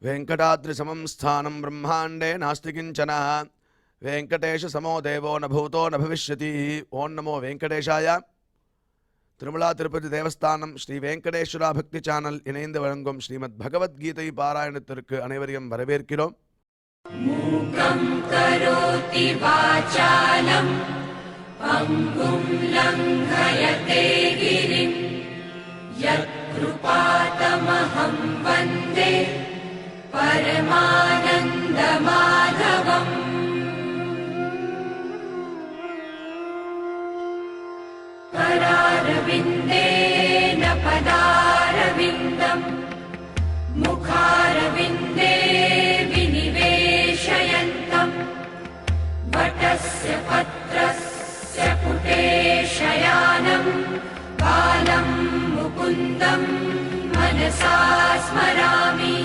वेंकटाद्रिसमं स्थानं ब्रह्मांडे नास्ति किंचन वेंकटेश समो देवो न भूतो न भविष्यति। ओं नमो वेंकटेशाय। திருமலா திருப்பதி தேவஸ்தானம் ஸ்ரீ வெங்கடேஸ்வரா பக்தி சேனல் இணைந்து வழங்கும் ஸ்ரீமத் பகவத்கீதை பாராயணத்திற்கு அனைவரையும் வரவேற்கிறோம். மூகம் கரோதி வாசாலம் பங்கும் லங்கயதே கிரிம் யத்கிருபாதமஹம் வந்தே பரமானந்த மாதவம். करारविन्देन पदारविन्दम् मुखारविन्दे विनिवेशयन्तम् वटस्य पत्रस्य पुटे शयानम् बालं मुकुन्दम् मनसा स्मरामि.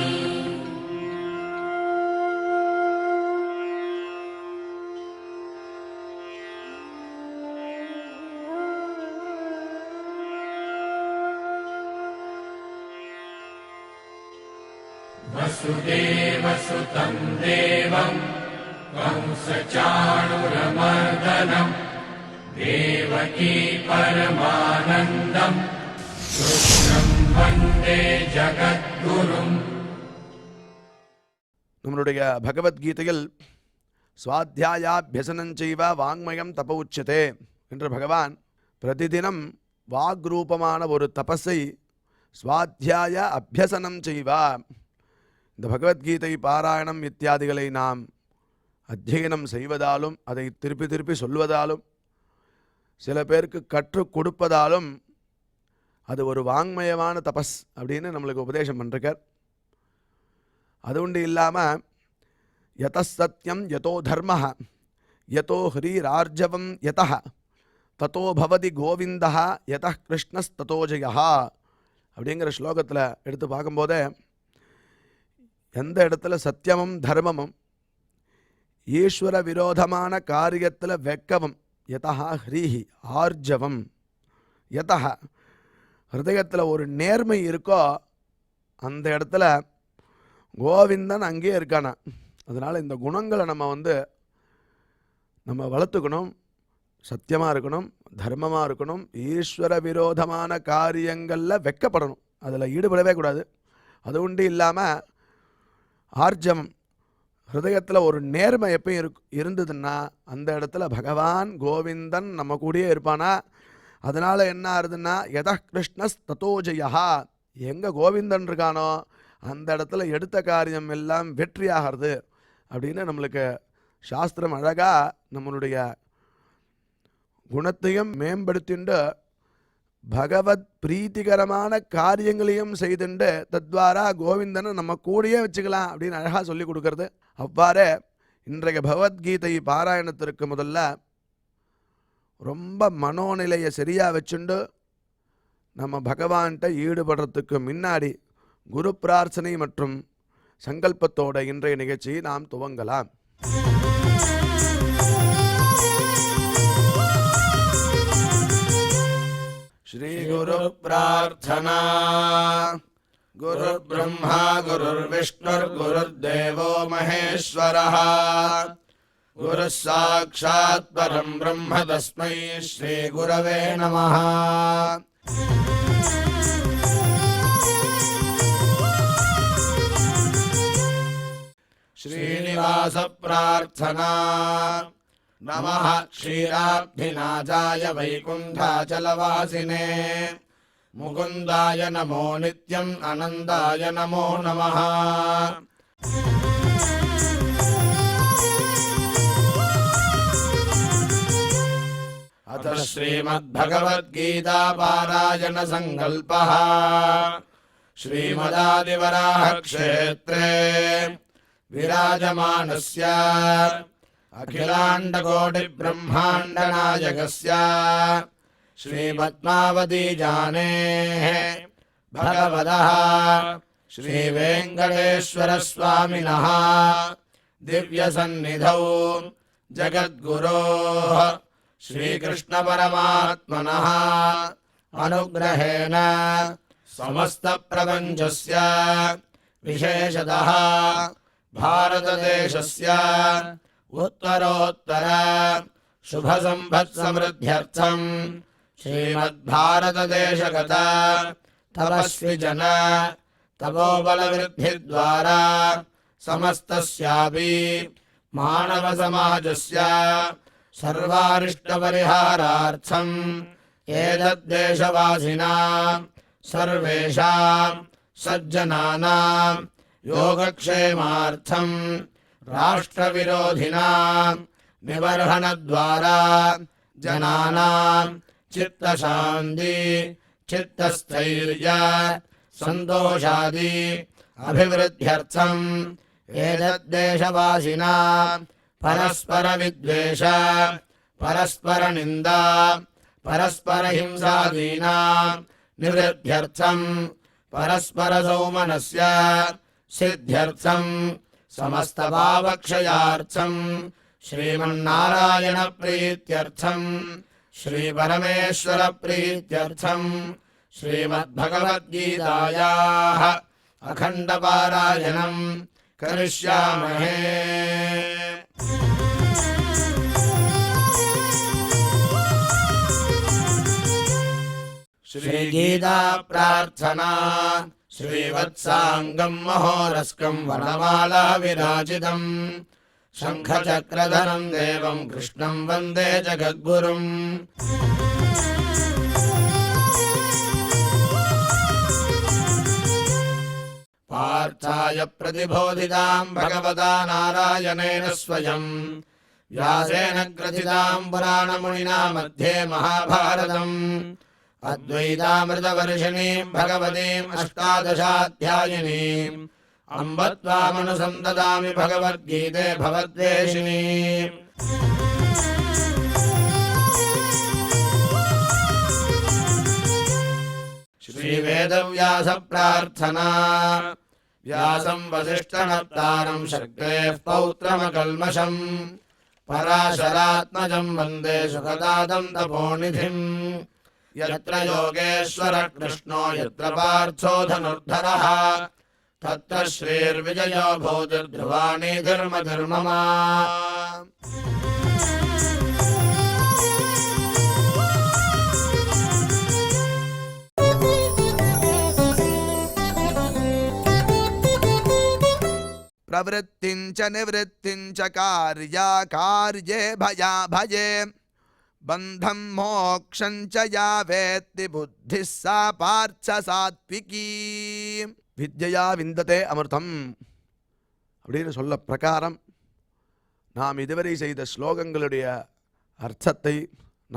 वसुदेवसुतं देवं कंसचाणूरमर्दनं देवकी परमानन्दं कृष्णं वन्दे जगद्गुरुम्. நம்மளுடைய பகவத்கீதையில் ஸ்வாத்தியாயாபியசனஞ்சைவ வாங்மயம் தப உச்சதே என்று பகவான் பிரதிதினம் வாக்ரூபமான ஒரு தபஸை ஸ்வாத்தியாய அபியசனம் செய்வா. இந்த பகவத்கீதை பாராயணம் இத்தியாதிகளை நாம் அத்தியனம் செய்வதாலும் அதை திருப்பி திருப்பி சொல்வதாலும் சில பேருக்கு கற்றுக் கொடுப்பதாலும் அது ஒரு வாங்மயமான தபஸ் அப்படின்னு நம்மளுக்கு உபதேசம் பண்ணிருக்கார். அது உண்டு இல்லாமல் யத சத்யம் யதோ தர்ம யதோ ஹ்ரீரார்ஜவம் யத ததோ பவதி கோவிந்தா யத கிருஷ்ணஸ்ததோ ஜெயா அப்படிங்கிற ஸ்லோகத்தில் எடுத்து பார்க்கும்போதே எந்த இடத்துல சத்தியமும் தர்மமும் ஈஸ்வர விரோதமான காரியத்தில் வெக்கவும் யதா ஹ்ரீஹி ஆர்ஜவம் யதா ஹிருதயத்தில் ஒரு நேர்மை இருக்கோ அந்த இடத்துல கோவிந்தன் அங்கேயே இருக்கானா. அதனால் இந்த குணங்களை நம்ம வளர்த்துக்கணும். சத்தியமாக இருக்கணும், தர்மமாக இருக்கணும், ஈஸ்வர விரோதமான காரியங்களில் வெக்கப்படணும், அதில் ஈடுபடவே கூடாது. அது உண்டு இல்லாமல் ஆர்ஜவம் ஹிருதயத்தில் ஒரு நேர்மை எப்பயும் இருந்ததுன்னா அந்த இடத்துல பகவான் கோவிந்தன் நம்ம கூடயே இருப்பானா. அதனால் என்ன ஆகுதுன்னா யத கிருஷ்ணஸ் ததோ ஜெயா, எங்கே கோவிந்தன் இருக்கானோ அந்த இடத்துல எடுத்த காரியம் எல்லாம் வெற்றியாகிறது அப்படின்னு நம்மளுக்கு சாஸ்திரம் அழகாக நம்மளுடைய குணத்தையும் மேம்படுத்திண்டு பகவத் பிரீத்திகரமான காரியங்களையும் செய்துண்டு தத்வாரா கோவிந்தனை நம்ம கூடயே வச்சுக்கலாம் அப்படின்னு அழகாக சொல்லி கொடுக்கறது. அவ்வாறே இன்றைய பகவத்கீதை பாராயணத்திற்கு முதல்ல ரொம்ப மனோநிலையை சரியாக வச்சுண்டு நம்ம பகவான்கிட்ட ஈடுபடுறதுக்கு முன்னாடி குரு பிரார்த்தனை மற்றும் சங்கல்பத்தோட இன்றைய நிகழ்ச்சியை நாம் துவங்கலாம். श्री गुरु प्रार्थना. गुरु ब्रह्मा गुरुर्विष्णुर् गुरुर्देवो महेश्वरः गुरुः साक्षात् परं ब्रह्म तस्मै श्री गुरवे नमः. श्रीनिवास प्रार्थना. नमः क्षीराब्धिनाथाय वैकुण्ठाचलवासिने मुकुन्दाय नमो नित्यम् आनन्दाय नमो नमः. अथ श्रीमद्भगवद्गीता पारायण संकल्पः. श्रीमदादिवराह क्षेत्रे विराजमानस्य अखिलाण्डकोटि ब्रह्माण्ड नायकस्य श्रीपद्मावती जानेः भगवतः श्रीवेङ्कटेश्वर स्वामिनः दिव्यसन्निधौ जगद्गुरोः श्रीकृष्ण परमात्मनः अनुग्रहेण समस्त प्रपञ्चस्य विशेषतः भारतदेशस्य उत्तरोत्तर शुभसम्पत्समृद्ध्यर्थं श्रीमद्भारतदेशगत तपस्विजन तपोबलवृद्धिद्वारा समस्तस्यापि मानवसमाजस्य सर्वारिष्टपरिहारार्थम् एतद्देशवासिनां सर्वेषां सज्जनानां योगक्षेमार्थं राष्ट्रविरोधिनां निबर्हणद्वारा जनानां चित्तशान्ति चित्तस्थैर्य सन्तोषादि अभिवृद्ध्यर्थम् एतद्देशवासिनां परस्परविद्वेष परस्परनिन्दा परस्परहिंसादीनां निवृद्ध्यर्थम् परस्परसौमनस्य सिद्ध्यर्थम् समस्तपापक्षयार्थम् श्रीमन्नारायणप्रीत्यर्थम् श्रीपरमेश्वरप्रीत्यर्थम् श्रीमद्भगवद्गीतायाः अखण्डपारायणम् करिष्यामहे। श्रीगीता प्रार्थना श्रीवत्साङ्गं महोरस्कं वनमाला विराजितम् शङ्खचक्रधरं देवं कृष्णं वन्दे जगद्गुरुम्। पार्थाय प्रतिबोधितां भगवता नारायणेन स्वयं व्यासेन ग्रथितां पुराणमुनिना मध्ये महाभारतम् अद्वैतामृतवर्षिणीं भगवतीम् अष्टादशाध्यायिनीम् अम्ब त्वामनुसन्ददामि भगवद्गीते भवद्वेषिणीम्। श्रीवेदव्यास प्रार्थना व्यासं वसिष्ठनप्तारं शक्तेः पौत्रमकल्मषम् पराशरात्मजं वन्दे सुखदातं तपोनिधिम्। यत्र योगेश्वरः कृष्णो यत्र पार्थो धनुर्धरः तत्र श्रीर्विजयो भूतिर्ध्रुवाणि धर्मधर्मः। प्रवृत्तिञ्च निवृत्तिञ्च कार्याकार्ये भयाभये बन्धं मोक्षं च या वेत्ति बुद्धिः सा पार्थ सात्विकी வித்யா விந்ததே அமிர்தம் அப்படின்னு சொல்ல பிரகாரம் நாம் இதுவரை செய்த ஸ்லோகங்களுடைய அர்த்தத்தை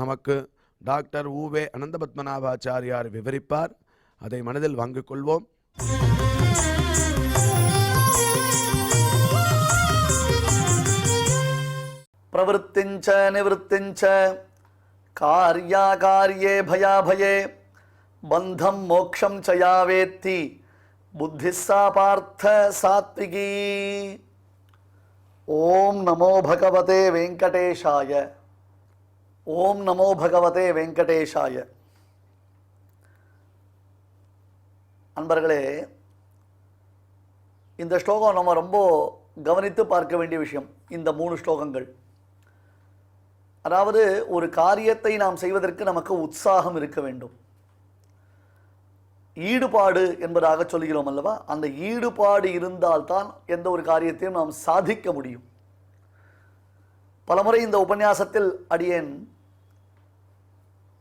நமக்கு டாக்டர் ஊவே அனந்தபத்மநாபாச்சாரியார் விவரிப்பார். அதை மனதில் வாங்கிக் கொள்வோம். प्रवृत्तिञ्च निवृत्तिञ्च कार्याकार्ये भयाभये बन्धं मोक्षं च या वेत्ति बुद्धिः सा पार्थ सात्विकी। ओम नमो भगवते वेंकटेशाय। ओम नमो भगवते वेंकटेशाय। அன்பர்களே, இந்த ஸ்லோகம் நம்ம ரொம்ப கவனித்து பார்க்க வேண்டிய விஷயம். இந்த 3 ஸ்லோகங்கள், அதாவது ஒரு காரியத்தை நாம் செய்வதற்கு நமக்கு உற்சாகம் இருக்க வேண்டும், ஈடுபாடு என்பதாக சொல்கிறோம் அல்லவா? அந்த ஈடுபாடு இருந்தால்தான் எந்த ஒரு காரியத்தையும் நாம் சாதிக்க முடியும். பலமுறை இந்த உபன்யாசத்தில் அடியேன்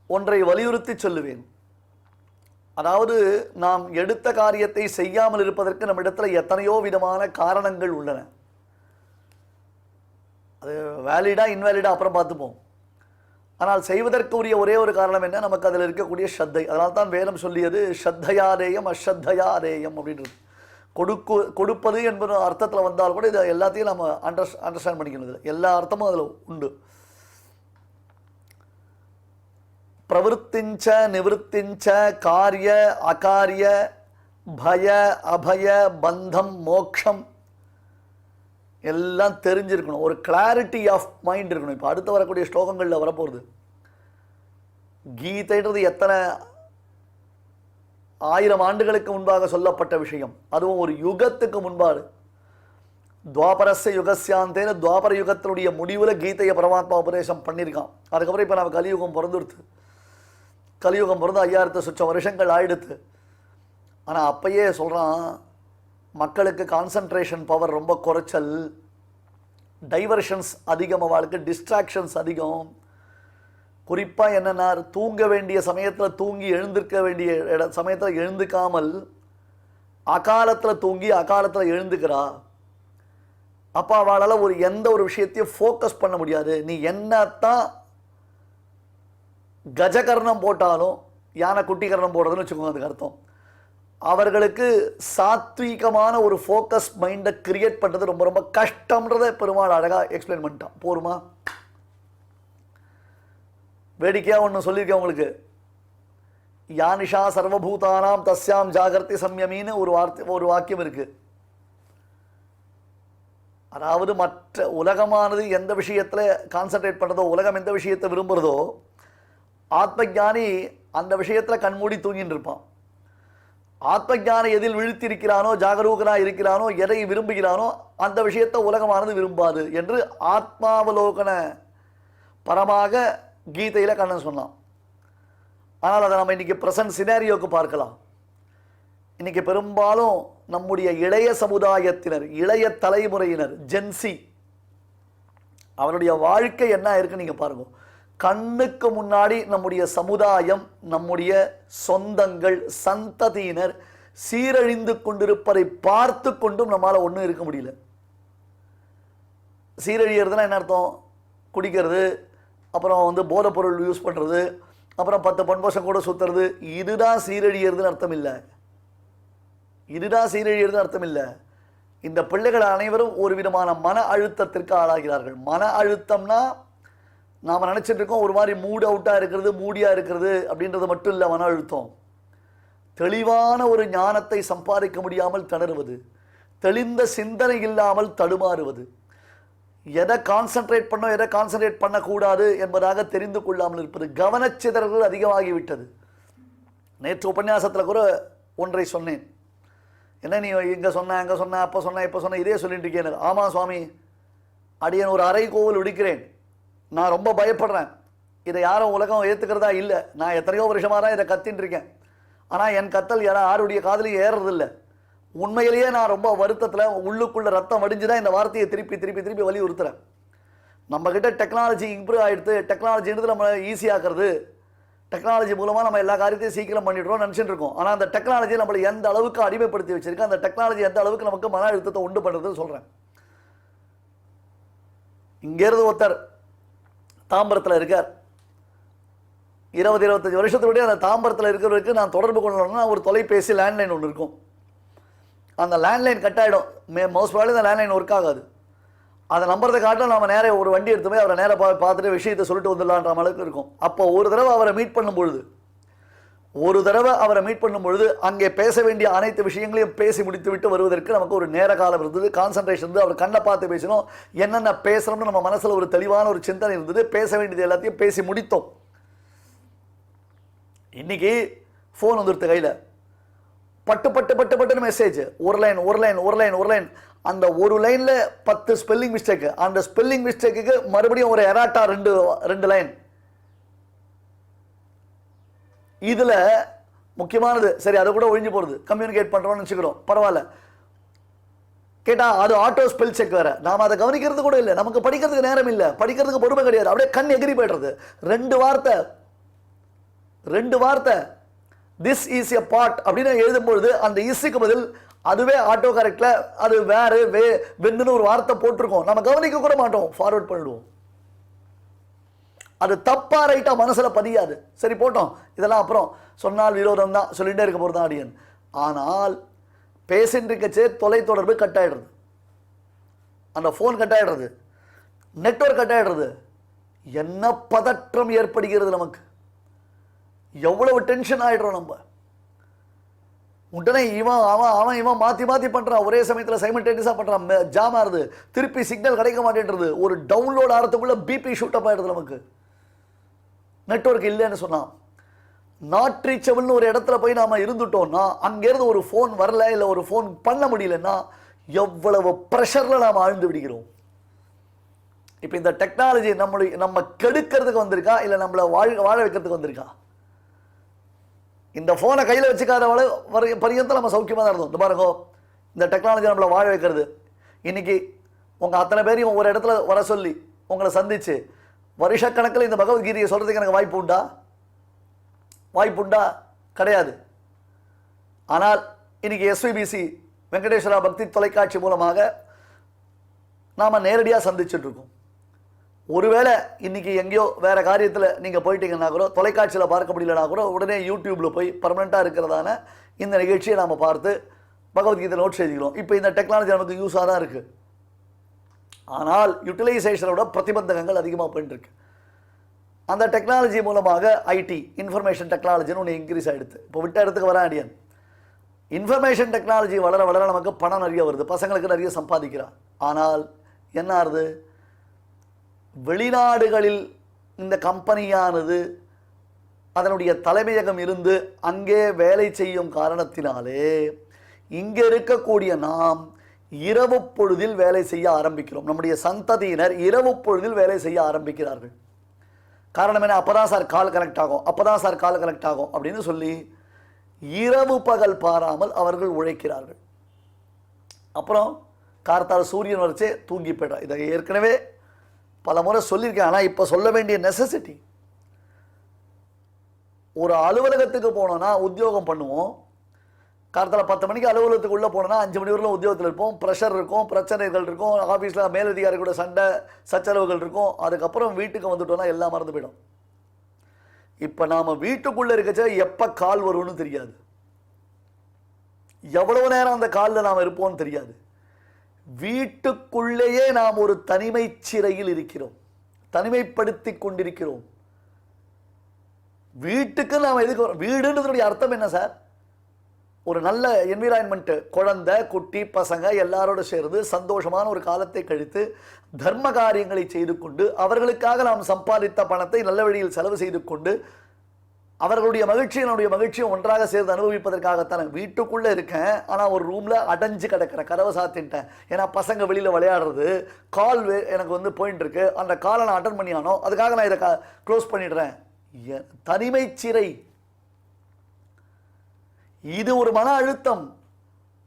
ஒன்றை வலியுறுத்தி சொல்லுவேன். அதாவது நாம் எடுத்த காரியத்தை செய்யாமல் இருப்பதற்கு நம்மிடத்தில் எத்தனையோ விதமான காரணங்கள் உள்ளன. அது வேலிடா இன்வேலிடா அப்புறம் பார்த்துப்போம். ஆனால் செய்வதற்குரிய ஒரே ஒரு காரணம் என்ன? நமக்கு அதில் இருக்கக்கூடிய ஸ்ரத்தை. அதனால் தான் வேதம் சொல்லியது ஸ்ரத்தையாதேயம் அஸ்ரத்தையாதேயம் அப்படின்றது. கொடுப்பது என்பது அர்த்தத்தில் வந்தால் கூட இதை எல்லாத்தையும் நம்ம அண்டர்ஸ்டாண்ட் பண்ணிக்கணும். எல்லா அர்த்தமும் அதில் உண்டு. பிரவருத்திஞ்ச நிவருத்திஞ்ச காரிய அகாரிய பய அபய பந்தம் மோக்ஷம் எல்லாம் தெரிஞ்சிருக்கணும். ஒரு கிளாரிட்டி ஆஃப் மைண்ட் இருக்கணும். இப்போ அடுத்து வரக்கூடிய ஸ்லோகங்களில் வரப்போகிறது. கீதைன்றது எத்தனை 1000 ஆண்டுகளுக்கு முன்பாக சொல்லப்பட்ட விஷயம். அதுவும் ஒரு யுகத்துக்கு முன்பாடு. துவாபரஸ்ய யுகஸ்யாந்தேன துவாபர யுகத்தினுடைய முடிவில் கீதையை பரமாத்மா உபதேசம் பண்ணியிருக்கான். அதுக்கப்புறம் இப்போ நம்ம கலியுகம் பிறந்துடுத்து. கலியுகம் பிறந்து 5000 சொச்சம் வருஷங்கள் ஆயிடுத்து. ஆனால் அப்பயே சொல்கிறான், மக்களுக்கு கான்சன்ட்ரேஷன் பவர் ரொம்ப குறைச்சல், டைவர்ஷன்ஸ் அதிகம், அவளுக்கு டிஸ்ட்ராக்ஷன்ஸ் அதிகம். குறிப்பாக என்னென்னா, தூங்க வேண்டிய சமயத்தில் தூங்கி எழுந்திருக்க வேண்டிய சமயத்தில் எழுந்துக்காமல் அகாலத்தில் தூங்கி அகாலத்தில் எழுந்துக்கிறா. அப்போ அவளால் எந்த ஒரு விஷயத்தையும் ஃபோக்கஸ் பண்ண முடியாது. நீ என்னத்தான் கஜகர்ணம் போட்டாலும், யானை குட்டி கர்ணம் போடுறதுன்னு வச்சுக்கோங்க, அதுக்கு அர்த்தம் அவர்களுக்கு சாத்வீகமான ஒரு ஃபோக்கஸ் மைண்டை கிரியேட் பண்ணுறது ரொம்ப ரொம்ப கஷ்டம்ன்றதை பெருமாள் அழகாக எக்ஸ்பிளைன் பண்ணிட்டான். போருமா? வேடிக்கையாக ஒன்று சொல்லியிருக்கேன் உங்களுக்கு. யானிஷா சர்வபூதானாம் தஸ்யாம் ஜாகிரதி சம்யமின்னு ஒரு வாக்கியம் இருக்கு. அதாவது மற்ற உலகமானது எந்த விஷயத்தில் கான்சன்ட்ரேட் பண்ணுறதோ, உலகம் எந்த விஷயத்தை விரும்புகிறதோ, ஆத்ம ஞானி அந்த விஷயத்தில் கண்மூடி தூங்கின்னு இருப்பான். ஆத்ம ஞானி எதில் விழித்திருக்கிறானோ, ஜாகரூகனாக இருக்கிறானோ, எதை விரும்புகிறானோ அந்த விஷயத்தை உலகமானது விரும்பாது என்று ஆத்மாவலோகன பரமாக கீதையில் கண்ணன் சொன்னான். ஆனால் அதை நம்ம இன்றைக்கி ப்ரெசன்ட் சினாரியோக்கு பார்க்கலாம். இன்றைக்கி பெரும்பாலும் நம்முடைய இளைய சமுதாயத்தினர், இளைய தலைமுறையினர், ஜென்சி, அவருடைய வாழ்க்கை என்ன இருக்குன்னு நீங்கள் பாருங்க. கண்ணுக்கு முன்னாடி நம்முடைய சமுதாயம், நம்முடைய சொந்தங்கள், சந்ததியினர் சீரழிந்து கொண்டிருப்பதை பார்த்து கொண்டும் நம்மளால் ஒன்றும் இருக்க முடியல. சீரழிகிறதுனா என்ன அர்த்தம்? குடிக்கிறது, அப்புறம் போதைப்பொருள் யூஸ் பண்ணுறது, அப்புறம் 10 பொன்போஷம் கூட சுற்றுறது, இதுதான் சீரழிகிறதுன்னு அர்த்தம் இல்லை. இதுதான் சீரழிகிறதுன்னு அர்த்தம் இல்லை. இந்த பிள்ளைகள் அனைவரும் ஒரு விதமான மன அழுத்தத்திற்கு ஆளாகிறார்கள். மன அழுத்தம்னா நாம் நினச்சிட்டு இருக்கோம் ஒரு மாதிரி மூட் அவுட்டாக இருக்கிறது, மூடியாக இருக்கிறது அப்படின்றது மட்டும் இல்லை. மன அழுத்தம் தெளிவான ஒரு ஞானத்தை சம்பாதிக்க முடியாமல் திணறுவது, தெளிந்த சிந்தனை இல்லாமல் தடுமாறுவது, எதை கான்சன்ட்ரேட் பண்ணோம் எதை கான்சன்ட்ரேட் பண்ணக்கூடாது என்பதாக தெரிந்து கொள்ளாமல் இருப்பது, கவனச்சிதறல்கள் அதிகமாகிவிட்டது. நேற்று உபன்யாசத்தில் கூட ஒன்றை சொன்னேன். என்ன நீ இங்கே சொன்ன, அங்கே சொன்ன, அப்போ சொன்ன, இப்போ சொன்ன, இதே சொல்லிட்டு இருக்கேன். ஆமாம் சுவாமி, அடியன் ஒரு அரை கோவில் உடிக்கிறேன். நான் ரொம்ப பயப்படுறேன். இதை யாரும் உலகம் ஏற்றுக்கிறதா இல்லை. நான் எத்தனையோ வருஷமாக தான் இதை கத்தின்னு இருக்கேன். ஆனால் என் கத்தல் யாருடைய காதலையும் ஏறுறதில்லை. உண்மையிலேயே நான் ரொம்ப வருத்தத்தில், உள்ளுக்குள்ள ரத்தம் வடிஞ்சு தான் இந்த வார்த்தையை திருப்பி திருப்பி திருப்பி வலியுறுத்துறேன். நம்மக்கிட்ட டெக்னாலஜி இம்ப்ரூவ் ஆகிடுது, டெக்னாலஜின்றது நம்ம ஈஸியாக்குறது, டெக்னாலஜி மூலமாக நம்ம எல்லா காரியத்தையும் சீக்கிரம் பண்ணிடுறோம் நினச்சிட்டு இருக்கோம். ஆனால் அந்த டெக்னாலஜி நம்மளை எந்த அளவுக்கு அடிமைப்படுத்தி வச்சிருக்கு, அந்த டெக்னாலஜி எந்த அளவுக்கு நமக்கு மன அழுத்தத்தை உண்டு பண்ணுறது சொல்கிறேன். இங்கேருந்து ஒருத்தர் தாம்பரத்தில் இருக்கார். 20-25 வருஷத்துடைய அந்த தாம்பரத்தில் இருக்கிறவருக்கு நான் தொடர்பு கொள்ளணும்னா ஒரு தொலைபேசி லேண்ட்லைன் ஒன்று இருக்கும். அந்த லேண்ட்லைன் கட் ஆகிடும். மோஸ்ட் ப்ராபபிலி அந்த லேண்ட்லைன் ஒர்க் ஆகாது. அதை நம்புறதை காட்டிலும் நம்ம நேராக ஒரு வண்டி எடுத்து போய் அவரை நேராக பார்த்துட்டு விஷயத்தை சொல்லிட்டு வந்துடலான்ற அளவுக்கு இருக்கும். அப்போ ஒரு தடவை அவரை மீட் பண்ணும்பொழுது அங்கே பேச வேண்டிய அனைத்து விஷயங்களையும் பேசி முடித்து விட்டு வருவதற்கு நமக்கு ஒரு நேர காலம் இருந்தது, கான்சன்ட்ரேஷன் இருந்தது. அவர் கண்ணை பார்த்து பேசணும், என்னென்ன பேசுகிறோம்னு நம்ம மனசில் ஒரு தெளிவான ஒரு சிந்தனை இருந்தது. பேச வேண்டியது எல்லாத்தையும் பேசி முடித்தோம். இன்னைக்கு ஃபோன் வந்துடுது கையில், பட்டு பட்டு பட்டு பட்டுன்னு மெசேஜ், ஒரு லைன். அந்த ஒரு லைனில் 10 ஸ்பெல்லிங் மிஸ்டேக்கு. அந்த ஸ்பெல்லிங் மிஸ்டேக்கு மறுபடியும் ஒரு எராட்டா 2 லைன். இதில் முக்கியமானது, சரி அதை கூட ஒழிஞ்சு போகிறது, கம்யூனிகேட் பண்ணுறோம்னு வச்சுக்கிறோம், பரவாயில்ல. கேட்டால் அது ஆட்டோ ஸ்பெல் செக் வேறு. நாம் அதை கவனிக்கிறது கூட இல்லை. நமக்கு படிக்கிறதுக்கு நேரம் இல்லை, படிக்கிறதுக்கு பொறுமை கிடையாது. அப்படியே கண் எகிரி போய்டுறது. 2 வார்த்தை திஸ் இஸ் எ பாட் அப்படின்னு எழுதும்பொழுது அந்த இஸ்ஸுக்கு பதில் அதுவே ஆட்டோ கரெக்டில் அது வேறு வெந்துன்னு ஒரு வார்த்தை போட்டிருக்கோம். நம்ம கவனிக்க கூட மாட்டோம், ஃபார்வர்ட் பண்ணிடுவோம். அது தப்பா ரைட்டா மனசில் பதியாது. சரி போட்டோம், இதெல்லாம் அப்புறம் சொன்னால் விரோதம் தான், சொல்லிகிட்டே இருக்க போகிறது தான் அடியன். ஆனால் பேசிட்டு இருக்கச்சே தொலைத்தொடர்பு கட் ஆகிடுறது, அந்த ஃபோன் கட் ஆகிடுறது, நெட்வொர்க் கட் ஆகிடுறது. என்ன பதற்றம் ஏற்படுகிறது நமக்கு, எவ்வளவு டென்ஷன் ஆகிடுறோம் நம்ம. உடனே இவன் மாற்றி பண்ணுறான், ஒரே சமயத்தில் சைமல்டேனியஸாக பண்ணுறான், ஜாம் ஆகுது, திருப்பி சிக்னல் கிடைக்க மாட்டேன்றது, ஒரு டவுன்லோட் ஆகிறதுக்குள்ள பிபி ஷூட் அப் ஆகிடுது நமக்கு. நெட்வொர்க் இல்லைன்னு சொன்னான். நாட் ரீச்சபிள்னு ஒரு இடத்துல போய் நாம் இருந்துட்டோம்னா, அங்கேருந்து ஒரு ஃபோன் வரல, இல்லை ஒரு ஃபோன் பண்ண முடியலன்னா எவ்வளவு ப்ரெஷரில் நாம் ஆழ்ந்து விடுகிறோம். இப்போ இந்த டெக்னாலஜி நம்ம கெடுக்கிறதுக்கு வந்திருக்கா, இல்லை நம்மளை வாழ வைக்கிறதுக்கு வந்திருக்கா? இந்த ஃபோனை கையில் வச்சுக்காத பரியந்தம் நம்ம சௌக்கியமாக தான் இருந்தோம். இந்த பாருங்க, இந்த டெக்னாலஜி நம்மளை வாழ வைக்கிறது. இன்னைக்கு உங்கள் அத்தனை பேரையும் ஒரு இடத்துல வர சொல்லி உங்களை சந்திச்சு வருஷக்கணக்கில் இந்த பகவத்கீதையை சொல்கிறதுக்கு எனக்கு வாய்ப்பு உண்டா? கிடையாது. ஆனால் இன்னைக்கு எஸ்விபிசி வெங்கடேஸ்வரா பக்தி தொலைக்காட்சி மூலமாக நாம் நேரடியாக சந்திச்சுட்டு இருக்கோம். ஒருவேளை இன்னைக்கு எங்கேயோ வேற காரியத்தில் நீங்கள் போயிட்டீங்கன்னா கூட, தொலைக்காட்சியில் பார்க்க முடியலனா கூட, உடனே யூடியூப்பில் போய் பர்மனெண்ட்டாக இருக்கிறதான இந்த நிகழ்ச்சியை நாம் பார்த்து பகவத்கீதை நோட் செய்திக்கிறோம். இப்போ இந்த டெக்னாலஜி நமக்கு யூஸாக தான் இருக்குது. ஆனால் யூட்டிலைசேஷனோட பிரதிபந்தகங்கள் அதிகமாக போயிட்டுருக்கு. அந்த டெக்னாலஜி மூலமாக ஐடி, இன்ஃபர்மேஷன் டெக்னாலஜின்னு ஒன்று இன்க்ரீஸ் ஆகிடுது. இப்போ விட்ட இடத்துக்கு வர அடியன். இன்ஃபர்மேஷன் டெக்னாலஜி வளர வளர நமக்கு பணம் நிறைய வருது, பசங்களுக்கு நிறைய சம்பாதிக்கிறான். ஆனால் என்ன ஆகுது? வெளிநாடுகளில் இந்த கம்பெனியானது அதனுடைய தலைமையகம் இருந்து அங்கே வேலை செய்யும் காரணத்தினாலே இங்கே இருக்கக்கூடிய நாம் இரவு பொழுதில் வேலை செய்ய ஆரம்பிக்கிறோம். நம்முடைய சந்ததியினர் இரவு பொழுதில் வேலை செய்ய ஆரம்பிக்கிறார்கள். காரணம் என்ன? அப்பதான் சார் கால் கனெக்ட் ஆகும் அப்படின்னு சொல்லி இரவு பகல் பாராமல் அவர்கள் உழைக்கிறார்கள். அப்புறம் கார்த்தால் சூரியன் வரைச்சே தூங்கி போய்டா. இதை ஏற்கனவே பல முறை சொல்லியிருக்கேன். ஆனால் இப்போ சொல்ல வேண்டிய நெசசிட்டி. ஒரு அலுவலகத்துக்கு போனோன்னா உத்தியோகம் பண்ணுவோம். காலத்தில் 10 மணிக்கு அலுவலகத்துக்கு உள்ளே போனோன்னா 5 மணி வரையிலும் உத்தியோகத்தில் இருப்போம். ப்ரெஷர் இருக்கும், பிரச்சனைகள் இருக்கும், ஆஃபீஸில் மேலதிகாரி கூட சண்டை சச்சரவுகள் இருக்கும். அதுக்கப்புறம் வீட்டுக்கு வந்துட்டோன்னா எல்லாம் மறந்து போயிடும். இப்போ நாம் வீட்டுக்குள்ளே இருக்கச்ச எப்போ கால் வரும்னு தெரியாது, எவ்வளவு நேரம் அந்த காலில் நாம் இருப்போம்னு தெரியாது. வீட்டுக்குள்ளேயே நாம் ஒரு தனிமை சிறையில் இருக்கிறோம், தனிமைப்படுத்தி கொண்டிருக்கிறோம். வீட்டுக்கு நாம் எதுக்கு? வீடுன்றதுடைய அர்த்தம் என்ன சார்? ஒரு நல்ல என்விரான்மெண்ட், குழந்தை குட்டி பசங்க எல்லாரோட சேர்ந்து சந்தோஷமான ஒரு காலத்தை கழித்து தர்ம காரியங்களை செய்து கொண்டு அவர்களுக்காக நாம் சம்பாதித்த பணத்தை நல்ல வழியில் செலவு செய்து கொண்டு அவர்களுடைய மகிழ்ச்சியினுடைய மகிழ்ச்சியும் ஒன்றாக சேர்ந்து அனுபவிப்பதற்காகத்தான் வீட்டுக்குள்ளே இருக்கேன். ஆனால் ஒரு ரூமில் அடைஞ்சு கிடக்கிறேன், கதவை சாத்தின்ட்டேன். ஏன்னா பசங்க வெளியில் விளையாடுறது, கால் எனக்கு போயிட்டு இருக்கு, அந்த காலை நான் அட்டன் பண்ணியானோ அதுக்காக நான் இதை க்ளோஸ் பண்ணிடுறேன். தனிமை சிறை. இது ஒரு மன அழுத்தம்.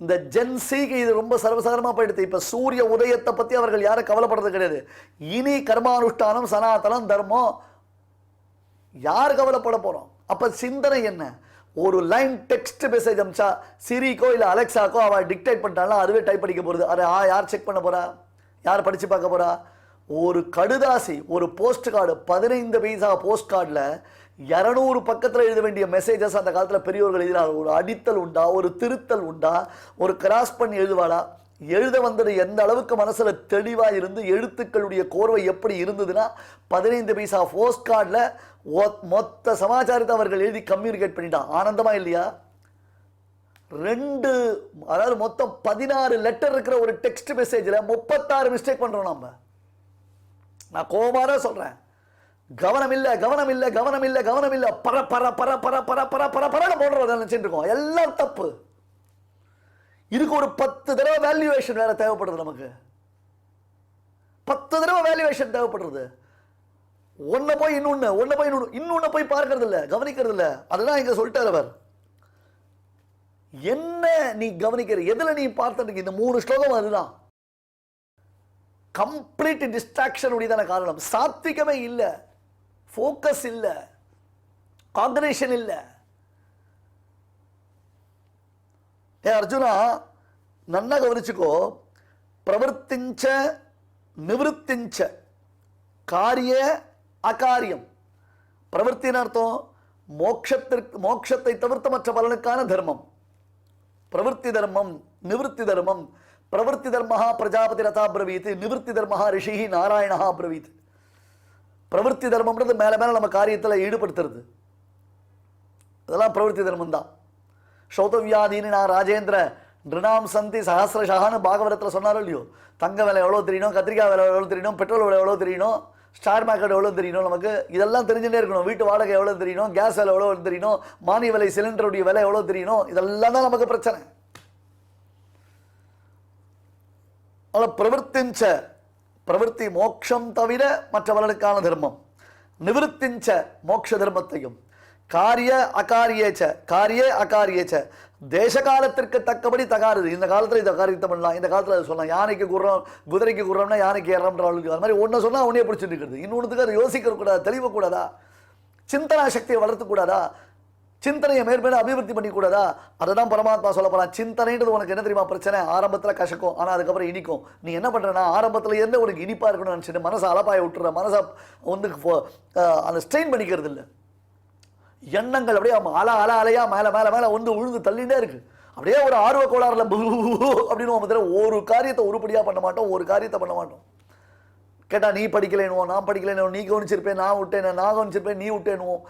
இந்த ஜென்சிக்கு இது ரொம்ப சர்வசாதாரணமாக போயிடுது. இப்போ சூரிய உதயத்தை பற்றி அவர்கள் யாரும் கவலைப்படுறது கிடையாது. இனி கர்மானுஷ்டானம், சனாதனம், தர்மம் யார் கவலைப்பட போகிறோம்? அப்போ சிந்தனை என்ன? ஒரு லைன் டெக்ஸ்ட் மெசேஜ் அமிச்சா சிரிக்கோ இல்லை அலெக்ஸாக்கோ அவள் டிக்டேட் பண்ணிட்டாலும் அதுவே டைப் படிக்க போகிறது. அதை யார் செக் பண்ண போகிறா? யார் படித்து பார்க்க போகிறா? ஒரு கடுதாசி, ஒரு போஸ்ட் கார்டு, 15 பைசா போஸ்ட் கார்டில் 200 பக்கத்தில் எழுத வேண்டிய மெசேஜஸ் அந்த காலத்தில் பெரியவர்கள் எழுதினார். ஒரு அடித்தல் உண்டா, ஒரு திருத்தல் உண்டா, ஒரு கிராஸ் பண்ணி எழுதுவாளா? எழுத வந்தது எந்த அளவுக்கு மனசுல தெளிவாக இருந்து எழுத்துக்களுடைய கோர்வை எப்படி இருந்ததுன்னா 15 பைசா போஸ்ட் கார்டில் மொத்த சமாச்சாரத்தை அவர்கள் எழுதி கம்யூனிகேட் பண்ணிட்டான். ஆனந்தமா இல்லையா? அதாவது மொத்தம் 16 லெட்டர் இருக்கிற ஒரு டெக்ஸ்ட் மெசேஜில் 36 மிஸ்டேக் பண்றோம். நான் கோபமா தான் சொல்றேன். கவனம் இல்லை, கவனம் இல்லை, கவனம் இல்லை, கவனம் இல்லை, பர பர பர பர பர பர பர பர போடுறத நினைச்சிட்டு இருக்கோம். எல்லாம் தப்பு. இதுக்கு ஒரு 10 தடவை வேல்யூவேஷன் வேற தேவைப்படுறது. நமக்கு 10 தடவை வேல்யூவேஷன் தேவைப்படுறது. ஒன்ன போய் இன்னொன்னு போய் பார்க்கறது இல்லை, கவனிக்கிறது இல்லை. அதுதான் இங்க சொல்லிட்டார் அவர். என்ன நீ கவனிக்கிற, எதுல நீ பார்த்துட்டு? இந்த 3 ஸ்லோகம் அதுதான். கம்ப்ளீட் டிஸ்ட்ராக்ஷன் உடையதான காரணம். சாத்விகமே இல்லை, ஃபோக்கஸ் இல்லை, கான்சன்ட்ரேஷன் இல்லை. அர்ஜுனா நன்னா கவனிச்சுக்கோ. பிரவர்த்திஞ்ச நிவృత్తిஞ்ச காரிய அகாரியம். பிரவர்த்தின்னு அர்த்தம் மோட்சத்தை தவிர்த்த மற்ற பலனுக்கான தர்மம். பிரவர்த்தி தர்மம், நிவృత్తి தர்மம். பிரவர்த்தி தர்மஹா பிரஜாபதி ரதா பிரவீத், நிவృత్తి தர்மஹா ரிஷிஹி நாராயணஹா பிரவீத். பிரவர்த்தி தர்மம்ன்றது மேல மேல நம்ம காரியத்தில் ஈடுபடுத்துறது. அதெல்லாம் பிரவர்த்தி தர்மம் தான். சௌதவியாதீனி நான் ராஜேந்திர நிருணாம் சந்தி சஹசிரஷான்னு பாகவதத்தில் சொன்னாரோ இல்லையோ? தங்க விலை எவ்வளோ தெரியணும், கத்திரிக்காய் விலை எவ்வளோ தெரியணும், பெட்ரோல் விலை எவ்வளோ தெரியணும், ஸ்டார் மார்க்கெட் எவ்வளோ தெரியணும், நமக்கு இதெல்லாம் தெரிஞ்சுட்டே இருக்கணும். வீட்டு வாடகை எவ்வளோ தெரியணும், கேஸ் விலை எவ்வளோ தெரியணும், மானிய விலை சிலிண்டருடைய விலை எவ்வளோ தெரியணும். இதெல்லாம் தான் நமக்கு பிரச்சனை. அதில் பிரவൃத்தி மோட்சம் தவிர மற்றவர்களுக்கான தர்மம், நிவൃத்திஞ்ச மோட்ச தர்மத்தையும், காரிய அகாரியேச்ச தேச காலத்திற்கு தக்கபடி தகாருது. இந்த காலத்தில் இதை காரியத்தை பண்ணலாம், இந்த காலத்தில் அதை சொல்லலாம். யானைக்கு குர்ரம், குதிரைக்கு குர்ரம்னா யானைக்கு ஏறம்ன்றாளுக்கு அது மாதிரி ஒன்று சொன்னால் அவனே பிடிச்சிட்டு இருக்கிறது. இன்னொன்றுக்கு அதை யோசிக்க கூடாதா, தெளிவக்கூடாதா, சிந்தனா சக்தியை வளர்த்துக்கூடாதா, சிந்தனையை மேற்பேட அபிவிருத்தி பண்ணிக்கூடாதா? அதை தான் பரமாத்மா சொல்ல போகிறான். சிந்தனைன்றது உனக்கு என்ன தெரியுமா பிரச்சனை? ஆரம்பத்தில் கசக்கும், ஆனால் அதுக்கப்புறம் இனிக்கும். நீ என்ன பண்ணுறனா, ஆரம்பத்தில் இருந்து உனக்கு இனிப்பாக இருக்கணும்னு நினச்சிட்டு மனசை அலப்பாய விட்டுற, மனசை வந்து அந்த ஸ்ட்ரெயின் பண்ணிக்கிறது இல்லை. எண்ணங்கள் அப்படியே அலையா மேலே மேலே மேலே வந்து உழுந்து தள்ளிகிட்டே இருக்கு. அப்படியே ஒரு ஆர்வ கோளாறுல அப்படின்னு ஒரு காரியத்தை உருப்படியாக பண்ண மாட்டோம், ஒரு காரியத்தை பண்ண மாட்டோம். கேட்டால் நீ படிக்கலைனுவோம், நான் படிக்கலைனுவோம், நீ கவனிச்சிருப்பேன் நான் விட்டேன், நான் கவனிச்சிருப்பேன் நீ விட்டேனுவோம்.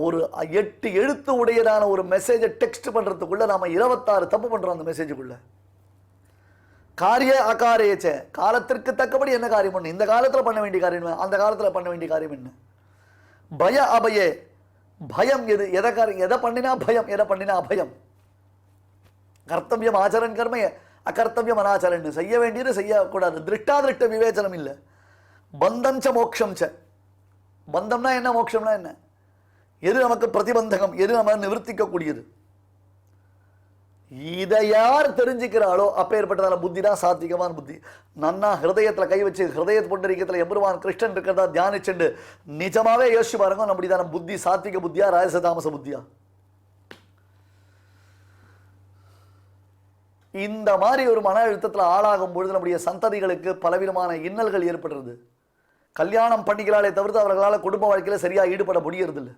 ஒரு 8 எழுத்து உடையதான ஒரு மெசேஜை டெக்ஸ்ட் பண்ணுறதுக்குள்ள நாம 26 தப்பு பண்ணுறோம். அந்த மெசேஜுக்குள்ள காரிய அகாரியச்ச காலத்திற்கு தக்கபடி என்ன காரியம் பண்ணு, இந்த காலத்தில் பண்ண வேண்டிய காரியம் என்ன, அந்த காலத்தில் பண்ண வேண்டிய காரியம் என்ன. பய அபயே பயம் எது, எதை பண்ணினா பயம், எதை பண்ணினா அபயம். கர்த்தவியம் ஆச்சரன் கர்ம அகர்த்தவியம் அனாச்சரன், செய்ய வேண்டியது செய்யக்கூடாது, திருஷ்டாதிருஷ்ட விவேச்சனம் இல்லை. பந்தம் ச மோட்சம் ச, பந்தம்னா என்ன, மோட்சம்னா என்ன, எது நமக்கு பிரதிபந்தகம், எது நம்ம நிவர்த்திக்கக்கூடியது, இதை யார் தெரிஞ்சுக்கிறாளோ அப்பேற்பட்டதான புத்தி தான் சாத்விகமான புத்தி. நன்னா ஹிருதயத்தில் கை வச்சு ஹிருதய புண்டரீகத்தில் எம்பெருமான் கிருஷ்ணன் இருக்கிறதா தியானிச்சுண்டு நிஜமாவே யோசிச்சு பாருங்க, நம்முடையதான புத்தி சாத்விக புத்தியா ராஜச தாமச புத்தியா. இந்த மாதிரி ஒரு மன அழுத்தத்தில் ஆளாகும் பொழுது நம்முடைய சந்ததிகளுக்கு பலவிதமான இன்னல்கள் ஏற்படுறது. கல்யாணம் பண்ணிக்கிறாளே தவிர்த்து அவர்களால் குடும்ப வாழ்க்கையில் சரியாக ஈடுபட முடியறது இல்லை.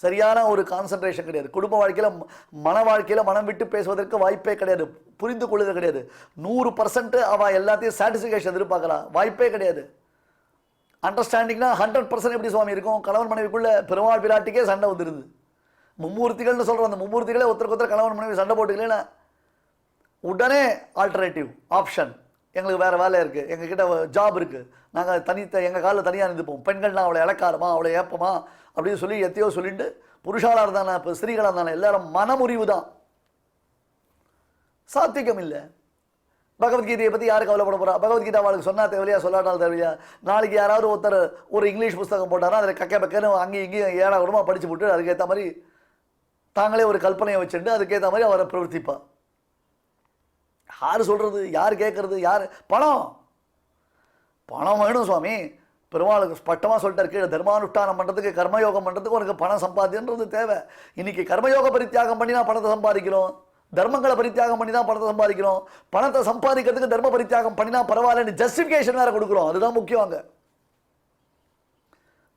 சரியான ஒரு கான்சன்ட்ரேஷன் கிடையாது. குடும்ப வாழ்க்கையில் மன வாழ்க்கையில் மனம் விட்டு பேசுவதற்கு வாய்ப்பே கிடையாது, புரிந்து கொள்வது கிடையாது. 100% அவள் எல்லாத்தையும் சாட்டிஸ்ஃபிகேஷன் எதிர்பார்க்கலாம், வாய்ப்பே கிடையாது. அண்டர்ஸ்டாண்டிங்னா 100% எப்படி சுவாமி இருக்கும்? கணவன் மனைவிக்குள்ள பெருமாள் பிராட்டிக்கே சண்டை வந்துடுது. மும்மூர்த்திகள்னு சொல்கிறோம், அந்த மும்மூர்த்திகளே ஒருத்தருக்கு ஒருத்தர் கணவன் மனைவி சண்டை போட்டுக்கலன்னா உடனே ஆல்டர்னேட்டிவ் ஆப்ஷன், எங்களுக்கு வேறு வேலை இருக்குது, எங்ககிட்ட ஜாப் இருக்குது, நாங்கள் எங்கள் காலில் தனியாக இருந்துப்போம், பெண்கள்லாம் அவளை இழக்காரமா அவளை ஏப்பமா அப்படின்னு சொல்லி எத்தையோ சொல்லிட்டு, புருஷாலாக இருந்தானே இப்போ ஸ்திரீகளாக இருந்தானே எல்லாரும் மனமுறிவு தான், சாத்விகம் இல்லை. பகவத்கீதையை பற்றி யாரு கவலைப்பட போகிறா? பகவத்கீதா அவளுக்கு சொன்னால் தேவையா சொல்லாட்டாலும் தேவையா? நாளைக்கு யாராவது ஒருத்தர் ஒரு இங்கிலீஷ் புஸ்தகம் போட்டாரா, அதில் கக்க பக்கன்னு அங்கேயும் இங்கேயும் ஏழா கூடமாக படித்து போட்டு அதுக்கேற்ற மாதிரி தாங்களே ஒரு கல்பனையை வச்சுட்டு அதுக்கேற்ற மாதிரி அவரை பிரவர்த்திப்பா. யார் சொல்கிறது, யார் கேட்குறது, யார்? பணம் வேணும் சுவாமி. பெருமாளுக்கு ஸ்பஷ்டமாக சொல்லிட்டார், கீழே தர்மானுஷ்டானம் பண்ணுறதுக்கு கர்மயோகம் பண்ணுறதுக்கு உனக்கு பணம் சம்பாதின்றது தேவை. இன்னைக்கு கர்மயோக பரித்தியாகம் பண்ணி தான் பணத்தை சம்பாதிக்கிறோம், தர்மங்களை பரித்தியாகம் பண்ணி தான் பணத்தை சம்பாதிக்கிறோம். பணத்தை சம்பாதிக்கிறதுக்கு தர்ம பரித்தியாகம் பண்ணினா பரவாயில்லன்னு ஜஸ்டிஃபிகேஷன் வேறு கொடுக்குறோம். அதுதான் முக்கியம். அங்கே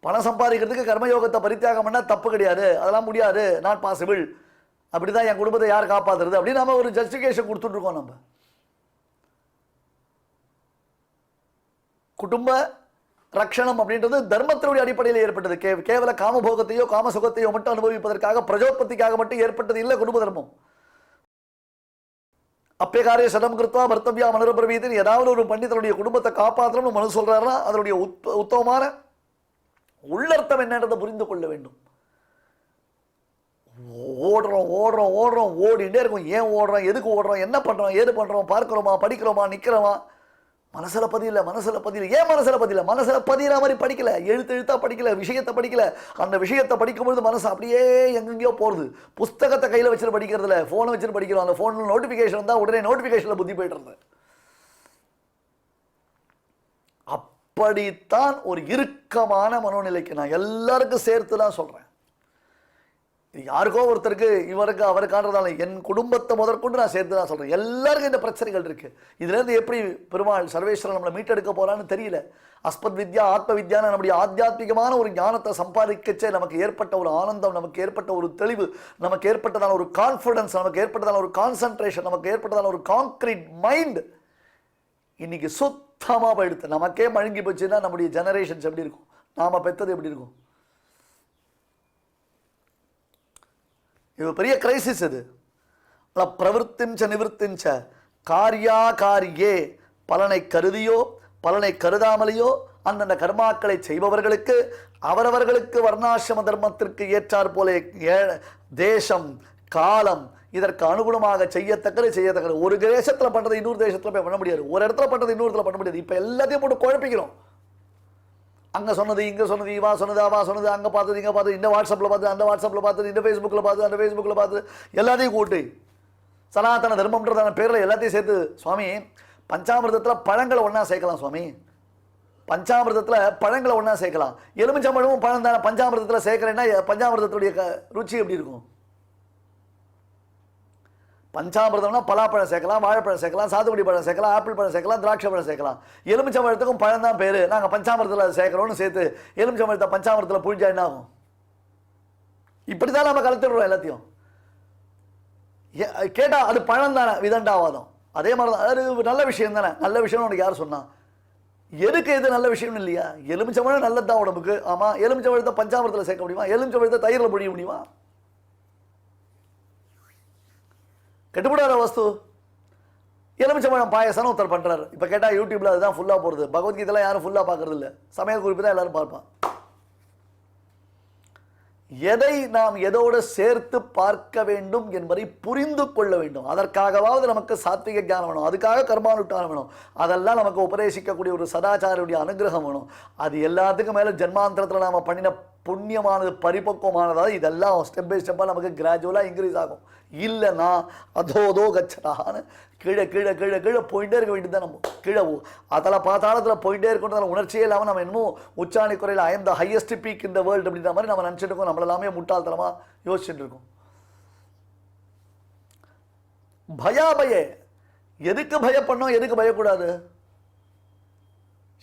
பணம் சம்பாதிக்கிறதுக்கு கர்மயோகத்தை பரித்தியாகம் பண்ணால் தப்பு கிடையாது, அதெல்லாம் முடியாது, நாட் பாசிபிள், அப்படி தான் என் குடும்பத்தை யார் காப்பாற்றுறது அப்படின்னு நம்ம ஒரு ஜஸ்டிஃபிகேஷன் கொடுத்துட்ருக்கோம். நம்ம குடும்ப ரக்ஷணம் அப்படின்றது தர்மத்தினுடைய அடிப்படையில் ஏற்பட்டது. கேவல காமபோகத்தையோ காம சுகத்தையோ மட்டும் அனுபவிப்பதற்காக பிரஜோத்பத்திக்காக மட்டும் ஏற்பட்டது இல்லை குடும்ப தர்மம். அப்பேகாரிய சதம் கிருத்வா பர்த்தவியா மனோபிரவீதின்னு ஏதாவது ஒரு பண்ணி தன்னுடைய குடும்பத்தை காப்பாற்றணும்னு மனு சொல்றாருன்னா அதனுடைய உத்தமமான உள்ளர்த்தம் என்னன்றதை புரிந்து கொள்ள வேண்டும். ஓடுறோம் ஓடிண்டே இருக்கும். ஏன் ஓடுறோம், எதுக்கு ஓடுறோம், என்ன பண்றோம், ஏது பண்றோம், பார்க்கிறோமா, படிக்கிறோமா, நிக்கிறோமா, மனசுல பதில. ஏன் மனசுல பதில? மனசுல பதிகிற மாதிரி படிக்கல, எழுத்தா படிக்கல, விஷயத்தை படிக்கல. அந்த விஷயத்தை படிக்கும்பொழுது மனசு அப்படியே எங்கெங்கயோ போறது. புஸ்தகத்தை கையில வச்சுட்டு படிக்கிறதுல போனை வச்சுட்டு படிக்கிறோம். அந்த போன்ல நோட்டிபிகேஷன் தான் உடனே நோட்டிபிகேஷன்ல புத்தி போயிட்டு இருந்தேன். அப்படித்தான் ஒரு இறுக்கமான மனோநிலைக்கு நான் எல்லாருக்கும் சேர்த்து தான் சொல்றேன். யாருக்கோ ஒருத்தருக்கு இவருக்கு அவருக்கான்றதால என் குடும்பத்தை முதற்கொண்டு நான் சேர்த்து தான் சொல்றேன். எல்லாருக்கும் இந்த பிரச்சனைகள் இருக்கு. இதுல இருந்து எப்படி பெருமாள் சர்வேஸ்வரன் நம்மளை மீட்டெடுக்க போறான்னு தெரியல. அஸ்பத் வித்யா ஆத்ம வித்யான நம்முடைய ஆத்தியாத்மிகமான ஒரு ஞானத்தை சம்பாதிக்கச்சே நமக்கு ஏற்பட்ட ஒரு ஆனந்தம், நமக்கு ஏற்பட்ட ஒரு தெளிவு, நமக்கு ஏற்பட்டதான ஒரு கான்ஃபிடன்ஸ், நமக்கு ஏற்பட்டதான ஒரு கான்சன்ட்ரேஷன், நமக்கு ஏற்பட்டதான ஒரு கான்கிரீட் மைண்ட் இன்னைக்கு சுத்தமா போயிடுது. நமக்கே மழுங்கி போச்சுன்னா நம்முடைய ஜெனரேஷன்ஸ் எப்படி இருக்கும், நாம பெற்றது எப்படி இருக்கும்? இது பெரிய கிரைசிஸ். இது பிரவருத்திஞ்ச நிவர்த்திஞ்ச காரியே பலனை கருதியோ பலனை கருதாமலையோ அந்தந்த கர்மாக்களை செய்பவர்களுக்கு அவரவர்களுக்கு வர்ணாசிரம தர்மத்திற்கு ஏற்றாற் போல தேசம் காலம் இதற்கு அனுகுணமாக செய்யத்தக்கது. ஒரு தேசத்துல பண்றது இன்னொரு தேசத்துல போய் பண்ண முடியாது, ஒரு இடத்துல பண்றது இன்னொரு இடத்துல பண்ண முடியாது. இப்ப எல்லாத்தையும் போட்டு குழப்பிக்கிறோம். அங்க சொன்னது இங்க சொன்னது, இவா சொன்னது அவா சொன்னது, அங்க பார்த்தது இங்க பார்த்தது, இந்த வாட்ஸ்அப்ல பார்த்து அந்த வாட்ஸ்அப்ல பார்த்து, இந்த ஃபேஸ்புக்ல பார்த்து அந்த ஃபேஸ்புக்ல பார்த்து, எல்லாத்தையும் கூட்டி சனாதன தர்மம்ன்றதான பேர்ல எல்லாத்தையும் சேர்த்து. சுவாமி பஞ்சாமிர்தத்துல பழங்களை ஒண்ணா சேர்க்கலாம். சுவாமி பஞ்சாமிர்தத்துல பழங்களை ஒண்ணா சேர்க்கலாம். எலுமிச்சம்பழமும் பழம் தானே. பஞ்சாமிர்தத்துல சேர்க்கலைன்னா பஞ்சாமிர்தத்துடைய ருச்சி எப்படி இருக்கும்? பஞ்சாமிர்தம்னா பலாப்பழம் சேர்க்கலாம், வாழைப்பழம் சேர்க்கலாம், சாத்துக்குடி பழம் சேர்க்கலாம், ஆப்பிள் பழம் சேர்க்கலாம், திராட்சை பழம் சேர்க்கலாம். எலுமிச்சம்பழத்துக்கும் பழம் தான் பேரு. நாங்கள் பஞ்சாமிர்தத்தில் சேர்க்கிறோம்னு சேர்த்து எலுமிச்சம்பழத்தை பஞ்சாமிர்தத்தில் புழிஞ்சா என்ன ஆகும்? இப்படிதான் நம்ம கலந்துடுறோம் எல்லாத்தையும். கேட்டா அது பழம் தானே, விதண்டாவாதம். அதே மாதிரி தான் அது நல்ல விஷயம் தானே. நல்ல விஷயம்னு உனக்கு யார் சொன்னா? எதுக்கு எது நல்ல விஷயம்னு இல்லையா? எலுமிச்சம்பழம் நல்லது தான் உடம்புக்கு. ஆமா, எலுமிச்சம்பழத்தை பஞ்சாமிர்தத்தில் சேர்க்க முடியுமா? எலுமிச்சம்பழத்தை தயிரில் புழிய முடியுமா? கெட்டுப்படாத வஸ்து. எலுமிச்சம்பழம் பாயசம் ஒருத்தர் பண்றாரு. இப்ப கேட்டா யூடியூப்ல அதுதான் ஃபுல்லா போறது. பகவத்கீதைலாம் யாரும் ஃபுல்லா பார்க்கறது இல்லை. சமையல் குறிப்பு தான் எல்லாரும் பார்ப்பான். எதை நாம் எதோடு சேர்த்து பார்க்க வேண்டும் என்பதை புரிந்து கொள்ள வேண்டும். அதற்காகவாவது நமக்கு சாத்விக ஞானம் வேணும், அதுக்காக கர்மானுஷ்டானம் வேணும், அதெல்லாம் நமக்கு உபதேசிக்கக்கூடிய ஒரு சதாச்சாரியுடைய அனுகிரகம் வேணும். அது எல்லாத்துக்கும் மேல ஜென்மாந்திரத்தில் நாம பண்ணின புண்ணியமானது பரிபக்குவமானதாவது இதெல்லாம் ஸ்டெப் பை ஸ்டெப்பாக நமக்கு கிராஜுவலாக இன்க்ரீஸ் ஆகும். இல்லைன்னா அதோதோ கச்சடான்னு கீழே கீழே கீழே கீழே போயிட்டே இருக்க வேண்டியது தான். நம்ம கீழே அதில் பாத்தாளத்தில் போயிட்டே இருக்கணும். உணர்ச்சியே இல்லாமல் நம்ம இன்னும் உச்சாணி குறையில் I am the highest peak in the world அப்படின்ற மாதிரி நம்ம நினச்சிட்டு இருக்கோம். நம்மளெல்லாமே முட்டாள்தனமாக யோசிச்சுட்டு இருக்கோம். பயாபயே எதுக்கு பயப்படணும், எதுக்கு பயக்கூடாது?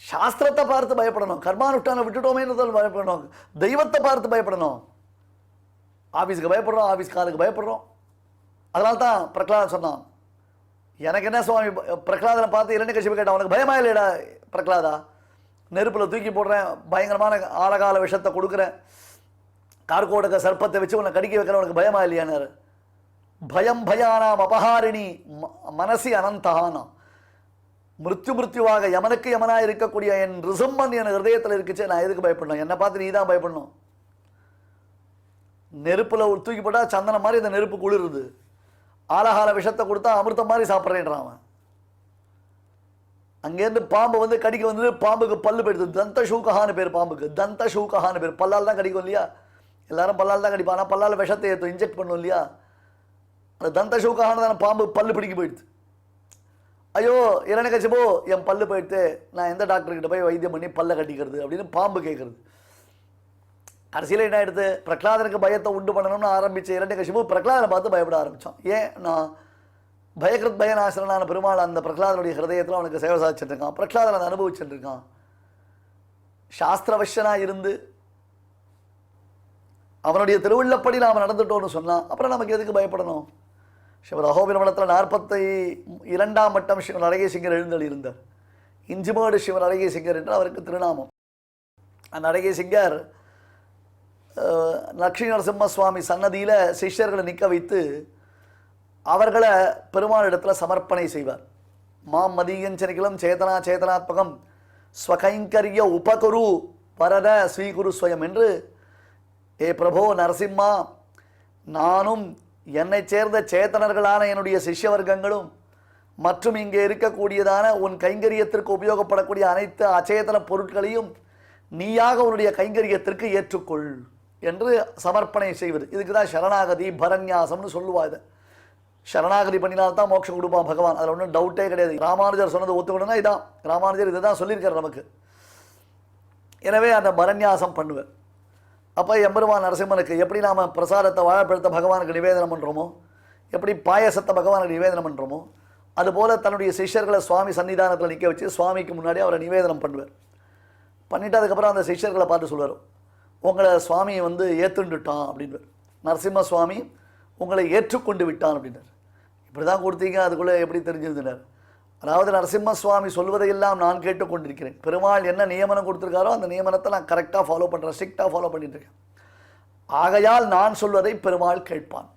சாஸ்திரத்தை பார்த்து பயப்படணும். கர்மானுஷ்டானம் விட்டுட்டோமேன்றதால் பயப்படணும். தெய்வத்தை பார்த்து பயப்படணும். ஆஃபீஸுக்கு பயப்படுறோம், ஆஃபீஸ்காருக்கு பயப்படுறோம். அதனால தான் பிரகலாதன் சொன்னான், எனக்கு என்ன சுவாமி? பிரகலாதனை பார்த்து இரண்யகசிபு கேட்டான், உனக்கு பயமா இல்லையடா பிரகலாதா? நெருப்பில் தூக்கி போடுறேன், பயங்கரமான ஆழகால விஷத்தை கொடுக்குறேன், கார்கோடக சர்ப்பத்தை வச்சு உன்னை கடிக்க வைக்கிறேன், உனக்கு பயமா இல்லையானாரு? பயம் பயானாம் அபஹாரிணி மனசி அனந்தஹானா. மிருத்யுவாக யமனுக்கு யமனாக இருக்கக்கூடிய என் ரிசம்பன் என் ஹிருதயத்தில் இருக்குச்சு, நான் எதுக்கு பயப்படணும்? என்னை பார்த்து நீ தான் பயப்படணும். நெருப்புல தூக்கி போட்டா சந்தனம் மாதிரி இந்த நெருப்பு குளிருது, ஆலகால விஷத்தை கொடுத்தா அமிர்தம் மாதிரி சாப்பிட்றேன்றான் அவன். அங்கேருந்து பாம்பு வந்து கடிக்க வந்து பாம்புக்கு பல்லு போயிடுது. தந்த ஷூகஹான்னு பேர் பாம்புக்கு. தந்த ஷூகஹான்னு பேர். பல்லால் தான் கடிக்கும் இல்லையா? எல்லாரும் பல்லால் தான் கடிப்பான். ஆனால் பல்லால் விஷத்தை ஏற்றும், இன்ஜெக்ட் பண்ணும் இல்லையா? அந்த தந்த ஷூகஹான்னு தானே பாம்பு பல்லு பிடிக்க போயிடுது. ஐயோ இரண்யகசிபு என் பல்லு போயிடுத்து, நான் எந்த டாக்டர்கிட்ட போய் வைத்தியம் பண்ணி பல்ல கட்டிக்கிறது அப்படின்னு பாம்பு கேட்கறது. கடைசியில் என்ன ஆயிடுது? பிரகலாதனுக்கு பயத்தை உண்டு பண்ணணும்னு ஆரம்பிச்ச இரண்யகசிபு பிரகலாதனை பார்த்து பயப்பட ஆரம்பித்தான். ஏன்? நான் பயகிருத் பயநாசனான பெருமாள் அந்த பிரகலாதனுடைய ஹிருதயத்தில் அவனுக்கு சேவை சாதிச்சுட்டு இருக்கான். பிரகலாதன் அதை அனுபவிச்சுட்டு இருக்கான். சாஸ்திரவஷ்யனாக இருந்து அவனுடைய திருவுள்ளப்படி நாம் நடந்துட்டோன்னு சொன்னான். அப்புறம் நமக்கு எதுக்கு பயப்படணும்? சிவர் அகோபிரமணத்தில் 42ஆம் மட்டம் சிவர் அழகேசிங்கர் எழுந்தள் இருந்தார். இஞ்சிமேடு சிவர் அழகேசிங்கர் என்று அவருக்கு திருநாமம். அந்த அழகேசிங்கர் லக்ஷ்மி நரசிம்ம சுவாமி சன்னதியில் சிஷ்யர்களை நிற்க வைத்து அவர்களை பெருமாள் இடத்துல சமர்ப்பணை செய்வார். மாம் மதியஞ்சனிகளும் சேதனா சேதனாத்மகம் ஸ்வகைங்கரிய உபகுரு பரத ஸ்வீகுரு ஸ்வயம் என்று, ஏ பிரபோ நரசிம்மா, நானும் என்னை சேர்ந்த சேத்தனர்களான என்னுடைய சிஷ்ய வர்க்கங்களும் மற்றும் இங்கே இருக்கக்கூடியதான உன் கைங்கரியத்திற்கு உபயோகப்படக்கூடிய அனைத்து அச்சேதன பொருட்களையும் நீயாக உன்னுடைய கைங்கரியத்திற்கு ஏற்றுக்கொள் என்று சமர்ப்பணை செய்வது. இதுக்கு தான் சரணாகதி பரநியாசம்னு சொல்லுவா. இதை சரணாகதி பண்ணினால்தான் மோட்சம் கொடுப்பான் பகவான். அதில் ஒன்றும் டவுட்டே கிடையாது. ராமானுஜர் சொன்னது ஒத்துக்கணும்னா இதான், ராமானுஜர் இதை தான் சொல்லியிருக்கார் நமக்கு. எனவே அந்த பரநியாசம் பண்ணுவேன். அப்போ எம்பெருமான் நரசிம்மனுக்கு எப்படி நாம் பிரசாதத்தை வாழைப்பழத்தை பகவானுக்கு நிவேதனம் பண்ணுறோமோ, எப்படி பாயசத்தை பகவானுக்கு நிவேதனம் பண்ணுறோமோ, அதுபோல் தன்னுடைய சிஷ்யர்களை சுவாமி சன்னிதானத்தில் நிற்க வச்சு சுவாமிக்கு முன்னாடி அவரை நிவேதனம் பண்ணுவார். பண்ணிவிட்டு அதுக்கப்புறம் அந்த சிஷ்யர்களை பார்த்து சொல்வார், உங்களை சுவாமி வந்து ஏற்றுண்டுட்டான் அப்படின்வார். நரசிம்ம சுவாமி உங்களை ஏற்றுக்கொண்டு விட்டான் அப்படின்னார். இப்படி தான் கொடுத்தீங்க, அதுக்குள்ளே எப்படி தெரிஞ்சிருந்தார்? அதாவது நரசிம்ம சுவாமி சொல்வதையெல்லாம் நான் கேட்டுக்கொண்டிருக்கிறேன். பெருமாள் என்ன நியமனம் கொடுத்துருக்காரோ அந்த நியமனத்தை நான் கரெக்டாக ஃபாலோ பண்ணுறேன், ஸ்ட்ரிக்டாக ஃபாலோ பண்ணிட்டு இருக்கேன். ஆகையால் நான் சொல்வதை பெருமாள் கேட்பான்.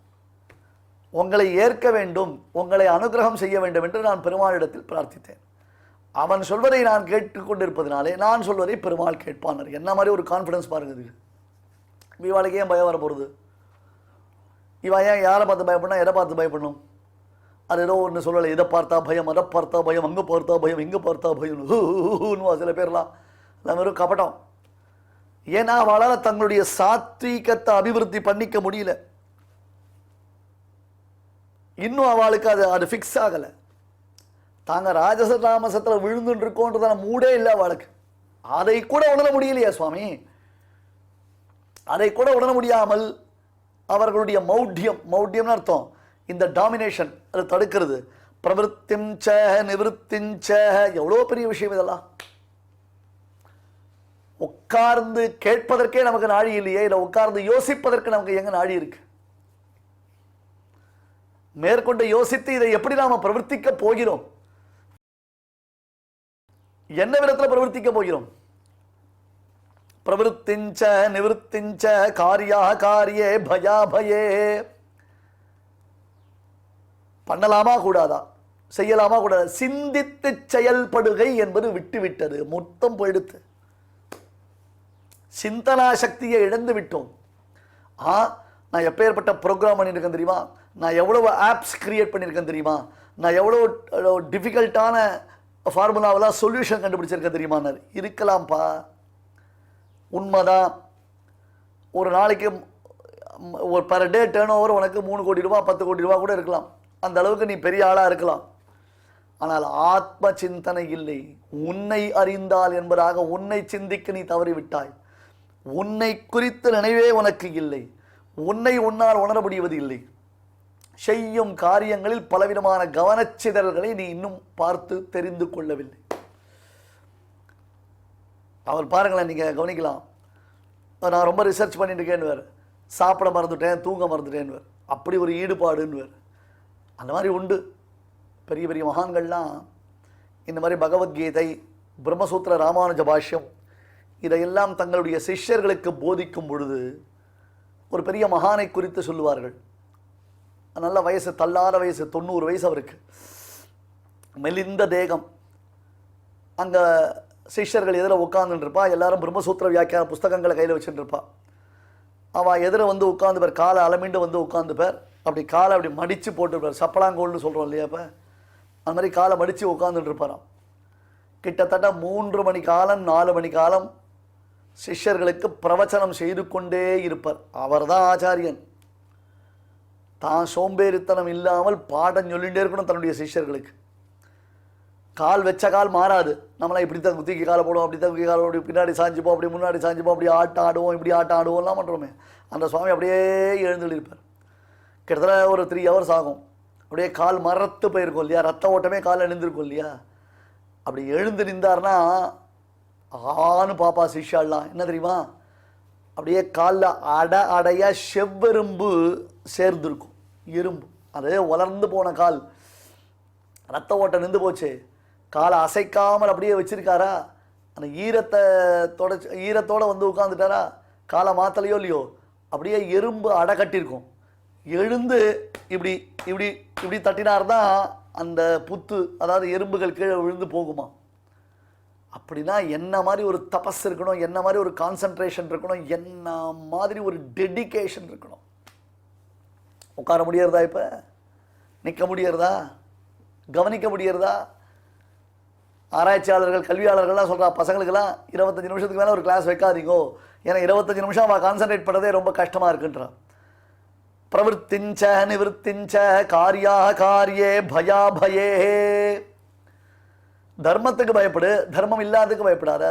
உங்களை ஏற்க வேண்டும், உங்களை அனுகிரகம் செய்ய வேண்டும் என்று நான் பெருமாளிடத்தில் பிரார்த்தித்தேன். அவன் சொல்வதை நான் கேட்டுக்கொண்டிருப்பதினாலே நான் சொல்வதை பெருமாள் கேட்பான். என்ன மாதிரி ஒரு கான்ஃபிடன்ஸ் பாருங்க இது. இவாளுக்கு ஏன் பயம் வர போகிறது? இவன் ஏன் யாரை பார்த்து பயப்படணும், எதை பார்த்து பயப்படணும்? அது ஏதோ ஒன்று சொல்லலை, இதை பார்த்தா பயம், அதை பார்த்தா பயம், அங்கே பார்த்தா பயம், இங்கே பார்த்தா பயம்னு சில பேர்லாம் எல்லாம் வெறும் கபடம். ஏன்னா அவளால் தங்களுடைய சாத்வீகத்தை அபிவிருத்தி பண்ணிக்க முடியல. இன்னும் அவளுக்கு அது ஃபிக்ஸ் ஆகலை. தாங்க ராஜச தாமசத்தில் விழுந்துட்டு இருக்கோன்றதான மூடே இல்லை அவளுக்கு. அதை கூட உணர முடியலையா சுவாமி? அதை கூட உணர முடியாமல் அவர்களுடைய மௌட்யம்னு அர்த்தம் இந்த டாமினேஷன், அது தடுக்கிறது. பிரவருத்திம் ச நிவருத்திம் ச, எவ்வளோ பெரிய விஷயம் இதெல்லாம். உட்கார்ந்து கேட்பதற்கே நமக்கு நாழி இல்லையே, இல்லை உட்கார்ந்து யோசிப்பதற்கு நமக்கு எங்க நாழி இருக்கு? மேற்கொண்டு யோசித்து இதை எப்படி நாம பிரவர்த்திக்க போகிறோம், என்ன விதத்தில் பிரவர்த்திக்க போகிறோம்? பிரவருத்திஞ்ச நிவருத்திஞ்ச காரியா காரியே பயா பயே. பண்ணலாமா கூடாதா, செய்யலாமா கூடாதா, சிந்தித்து செயல்படுகை என்பது விட்டுவிட்டது, மொத்தம் போயிடுத்து. சிந்தனா சக்தியை இழந்து விட்டோம். நான் எப்பேற்பட்ட ப்ரோக்ராம் பண்ணியிருக்கேன் தெரியுமா, நான் எவ்வளவு ஆப்ஸ் கிரியேட் பண்ணியிருக்கேன் தெரியுமா, நான் எவ்வளோ டிஃபிகல்ட்டான ஃபார்முலாவெல்லாம் சொல்யூஷன் கண்டுபிடிச்சிருக்கேன் தெரியுமான்னார். இருக்கலாம்ப்பா, உண்மைதான். ஒரு நாளைக்கு ஒரு பர் டே டேர்ன் ஓவர் உனக்கு 3 கோடி ரூபா 10 கோடி ரூபா கூட இருக்கலாம். அந்த அளவுக்கு நீ பெரிய ஆளாக இருக்கலாம். ஆனால் ஆத்ம சிந்தனை இல்லை. உன்னை அறிந்தால் என்பதாக உன்னை சிந்திக்க நீ தவறிவிட்டாய். உன்னை குறித்த நினைவே உனக்கு இல்லை. உன்னை உன்னால் உணர முடிவது இல்லை. செய்யும் காரியங்களில் பலவிதமான கவனச்சிதறல்களை நீ இன்னும் பார்த்து தெரிந்து கொள்ளவில்லை. அவர் பாருங்களேன், நீங்கள் கவனிக்கலாம். நான் ரொம்ப ரிசர்ச் பண்ணிட்டு இருக்கேன்னு வேறு, சாப்பிட மறந்துட்டேன், தூங்க மறந்துட்டேன்னு வேறு, அப்படி ஒரு ஈடுபாடுன்னு வேறு. அந்த மாதிரி உண்டு. பெரிய பெரிய மகான்கள்லாம் இந்த மாதிரி பகவத்கீதை, பிரம்மசூத்திர ராமானுஜ பாஷ்யம் இதையெல்லாம் தங்களுடைய சிஷ்யர்களுக்கு போதிக்கும் பொழுது ஒரு பெரிய மகானை குறித்து சொல்லுவார்கள். நல்ல வயசு, தள்ளாத வயசு, 90 வயசு அவருக்கு, மெலிந்த தேகம். அங்கே சிஷ்யர்கள் எதிர உட்காந்துருப்பா, எல்லாரும் பிரம்மசூத்திர வியாக்கியான புஸ்தகங்களை கையில் வச்சுருப்பா. அவள் எதிர வந்து உட்காந்துப்பார், காலை அலமிண்டு வந்து உட்காந்துப்பார். அப்படி காலை அப்படி மடித்து போட்டுருப்பார், சப்பலாங்கோல்னு சொல்கிறோம் இல்லையா, இப்போ அந்த மாதிரி காலை மடித்து உட்காந்துட்டு இருப்பாராம். கிட்டத்தட்ட 3 மணி காலம் 4 மணி காலம் சிஷ்யர்களுக்கு பிரவச்சனம் செய்து கொண்டே இருப்பார். அவர் தான் ஆச்சாரியன். தான் சோம்பேறித்தனம் இல்லாமல் பாடம் சொல்லிகிட்டே இருக்கணும் தன்னுடைய சிஷ்யர்களுக்கு. கால் வச்ச கால் மாறாது. நம்மளாம் இப்படி தான் குத்திக்கு காலை போடுவோம், அப்படி தான் குத்தி காலை போடுவோம், பின்னாடி சாஞ்சிப்போம், அப்படி முன்னாடி சாஞ்சிப்போம், அப்படி ஆட்டம் ஆடுவோம், இப்படி ஆட்டம் ஆடுவோம்லாம் பண்ணுறோமே. அந்த சுவாமி அப்படியே எழுந்துள்ளிருப்பார். கிட்டத்தட்ட ஒரு 3 hours ஆகும். அப்படியே கால் மரத்து போயிருக்கும் இல்லையா, ரத்த ஓட்டமே காலில் எழுந்திருக்கும் இல்லையா. அப்படி எழுந்து நின்றார்னா ஆன்னு பாப்பா சிஷ்யாலாம். என்ன தெரியுமா, அப்படியே காலில் அடையாக செவ்வெரும்பு சேர்ந்துருக்கும். எறும்பு, அது வளர்ந்து போன கால், ரத்த ஓட்டம் நின்று போச்சு. காலை அசைக்காமல் அப்படியே வச்சிருக்காரா, அந்த ஈரத்தோடு வந்து உட்காந்துட்டாரா, காலை மாத்தலையோ இல்லையோ, அப்படியே எறும்பு அடை கட்டியிருக்கும். எழுந்து இப்படி இப்படி இப்படி தட்டினார்தான் அந்த புத்து, அதாவது எறும்புகள் கீழே விழுந்து போகுமா. அப்படின்னா என்ன மாதிரி ஒரு தபஸ் இருக்கணும், என்ன மாதிரி ஒரு கான்சன்ட்ரேஷன் இருக்கணும், என்ன மாதிரி ஒரு டெடிகேஷன் இருக்கணும். உட்கார முடியறதா, இப்போ நிற்க முடியறதா, கவனிக்க முடியறதா? ஆராய்ச்சியாளர்கள் கல்வியாளர்கள்லாம் சொல்கிறா, பசங்களுக்கெல்லாம் 25 நிமிஷத்துக்கு மேலே ஒரு கிளாஸ் வைக்காதீங்கோ, ஏன்னா 25 நிமிஷம் அவள் கான்சன்ட்ரேட் பண்ணுறதே ரொம்ப கஷ்டமாக இருக்குன்றான். பிரவருத்திஞ்ச நிவருத்திஞ்ச காரியா காரியே பயா பயே. தர்மத்துக்கு பயப்படு, தர்மம் இல்லாததுக்கு பயப்படாத.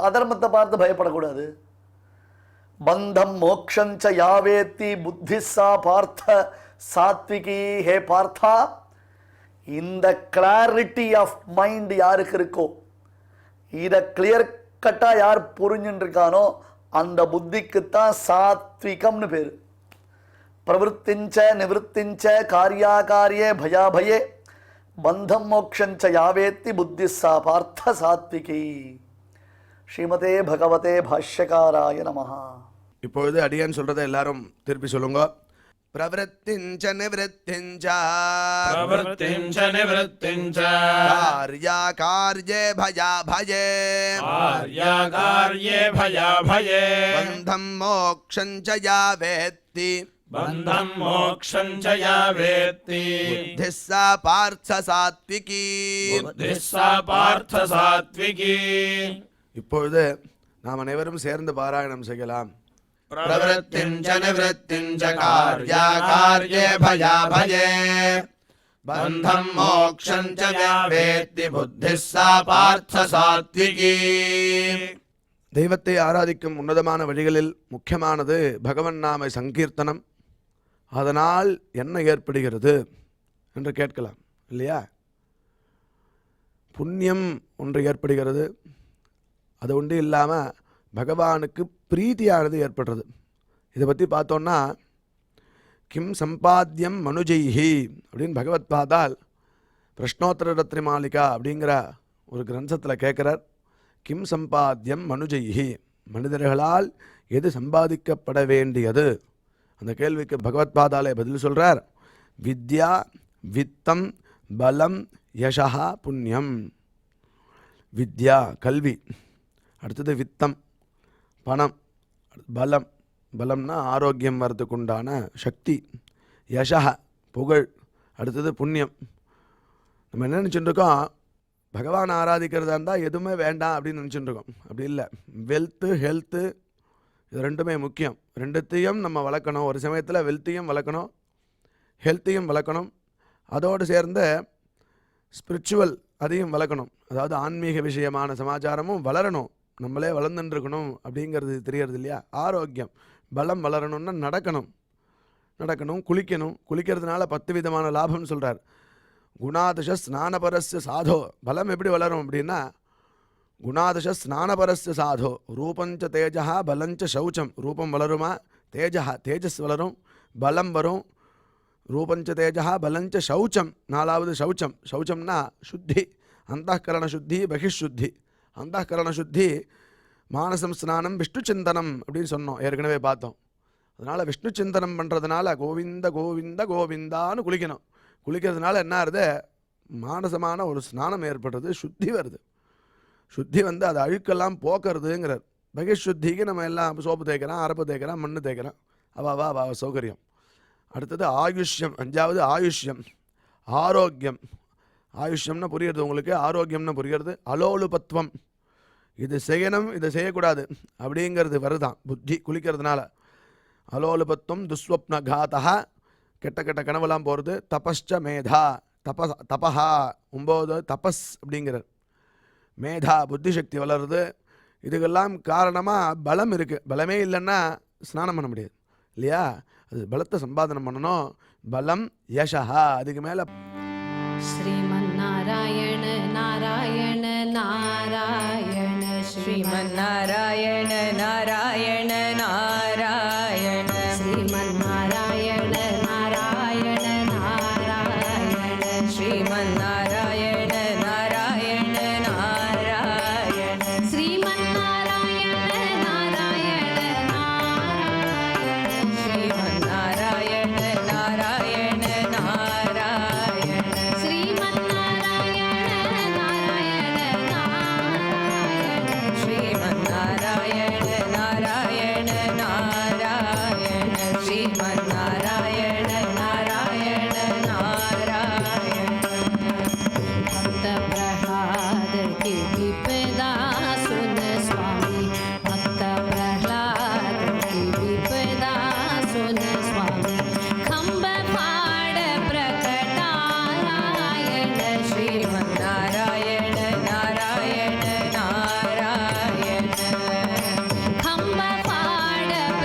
அதர்மத்தை பார்த்து பயப்படக்கூடாது. பந்தம் மோக்ஷஞ்ச யாவேத்தி புத்தி சா பார்த்த சாத்விகி. ஹே பார்த்தா, இந்த கிளாரிட்டி ஆஃப் மைண்ட் யாருக்கு இருக்கோ, இதை கிளியர் கட்டாக யார் புரிஞ்சுட்டு இருக்கானோ அந்த புத்திக்குத்தான் சாத்விகம்னு பேர். பிரவருத்திஞ்ச நிவருத்திஞ்ச காரியா காரியே பயா பயே பந்தம் மோக்ஷஞ்ச யாவேத்தி புத்தி சா பார்த்த சாத்விகி. ஸ்ரீமதே பகவதே பாஷ்யகாராய நமஹ. இப்பொழுது அடியான் சொல்கிறத எல்லாரும் திருப்பி சொல்லுங்க. प्रवृत्तिञ्च निवृत्तिञ्च प्रवृत्तिं च निवृत्तिं च कार्याकार्ये भयाभये कार्याकार्ये भयाभये बन्धं मोक्षं च या वेत्ति बन्धं मोक्षं च या वेत्ति बुद्धिः सा पार्थ सात्विकी. बुद्धिः सा पार्थ सात्विकी. இப்பொழுது நாம் அனைவரும் சேர்ந்து பாராயணம் செய்யலாம். प्रवृत्तिं च निवृत्तिं च कार्याकार्ये भयाभये बन्धं मोक्षं च या वेत्ति बुद्धिः सा पार्थ सात्विकी. தெய்வத்தை ஆராதிக்கும் உன்னதமான வழிகளில் முக்கியமானது பகவன் நாம சங்கீர்த்தனம். அதனால் என்ன ஏற்படுகிறது என்று கேட்கலாம் இல்லையா? புண்ணியம் ஒன்று ஏற்படுகிறது. அது ஒன்று இல்லாமல் பகவானுக்கு பிரீத்தியானது ஏற்படுறது. இதை பற்றி பார்த்தோன்னா கிம் சம்பாத்தியம் மனுஜைஹி அப்படின்னு பகவத் பாதால் பிரஷ்னோத்தர ரத்னமாலிகா அப்படிங்கிற ஒரு கிரந்தத்தில் கேட்குறார். கிம் சம்பாத்தியம் மனுஜைஹி, மனிதர்களால் எது சம்பாதிக்கப்பட வேண்டியது? அந்த கேள்விக்கு பகவத் பாதாலே பதில் சொல்கிறார். வித்யா வித்தம் பலம் யசா புண்ணியம். வித்யா கல்வி, அடுத்தது வித்தம் பணம், பலம் பலம்னா ஆரோக்கியம் வரதுக்கு உண்டான சக்தி, யசா புகழ், அடுத்தது புண்ணியம். நம்ம என்ன நினச்சிட்டுருக்கோம், பகவான் ஆராதிக்கிறதா இருந்தால் எதுவுமே வேண்டாம் அப்படின்னு நினச்சிட்டுருக்கோம். அப்படி இல்லை. வெல்த்து ஹெல்த்து இது ரெண்டுமே முக்கியம். ரெண்டுத்தையும் நம்ம வளர்க்கணும். ஒரு சமயத்தில் வெல்த்தையும் வளர்க்கணும், ஹெல்த்தையும் வளர்க்கணும். அதோடு சேர்ந்து ஸ்பிரிச்சுவல் அதையும் வளர்க்கணும். அதாவது ஆன்மீக விஷயமான சமாச்சாரமும் வளரணும். நம்மளே வளர்ந்துட்டுருக்கணும் அப்படிங்கிறது தெரியறது இல்லையா? ஆரோக்கியம் பலம் வளரணும்னா நடக்கணும், குளிக்கிறதுனால 10 விதமான லாபம்னு சொல்கிறார். குணாதச ஸ்நானபரஸ்ய சாதோ. பலம் எப்படி வளரும் அப்படின்னா குணாதச ஸ்நானபரஸ்ய சாதோ ரூபஞ்ச தேஜா பலஞ்ச சௌச்சம். ரூபம் வளருமா? தேஜஸ் வளரும், பலம் வரும். ரூபஞ்ச தேஜா பலஞ்ச சௌச்சம். 4வது சௌச்சம். சௌச்சம்னா சுத்தி, அந்தःகரண சுத்தி பகிஷுத்தி. அந்தःகரண சுத்தி மானசம் ஸ்நானம் விஷ்ணு சிந்தனம் அப்படின்னு சொன்னோம், ஏற்கனவே பார்த்தோம். அதனால் விஷ்ணு சிந்தனம் பண்ணுறதுனால கோவிந்த கோவிந்த கோவிந்தான்னு குளிக்கணும். குளிக்கிறதுனால என்ன ஆகுது? மானசமான ஒரு ஸ்நானம் ஏற்படுறது, சுத்தி வருது. சுத்தி வந்து அது அழுக்கெல்லாம் போக்குறதுங்கிறார். பகிஷுத்திக்கு நம்ம எல்லாம் சோப்பு தேய்க்கிறோம், அரப்பு தேய்க்கிறோம், மண்ணு தேய்க்கிறோம். அவ சௌகரியம். அடுத்தது ஆயுஷ்யம். 5வது ஆயுஷ்யம், ஆரோக்கியம். ஆயுஷ்யம்னு புரியுறது உங்களுக்கு, ஆரோக்கியம்னு புரிகிறது. அலோலுபத்துவம், இது செய்யணும் இது செய்யக்கூடாது அப்படிங்கிறது வருதான் புத்தி குளிக்கிறதுனால. அலோலுபத்துவம் துஸ்வப்ன காதா, கெட்ட கனவெல்லாம் போகிறது. தபஸ்ச மேதா, தபஹா 9 தபஸ் அப்படிங்கிறார். மேதா புத்தி சக்தி வளருது. இதுக்கெல்லாம் காரணமாக பலம் இருக்குது. பலமே இல்லைன்னா ஸ்நானம் பண்ண முடியாது இல்லையா? அது பலத்தை சம்பாதனம் பண்ணணும். பலம் யசா, அதுக்கு மேலே श्रीमन्नारायण नारायण नारायण श्रीमन्नारायण नारायण नारायण श्रीमन्नारायण नारायण नारायण श्रीमन्नारायण नारायण नारायण श्रीमन्नारायण नारायण नारायण श्रीमन्नारायण नारायण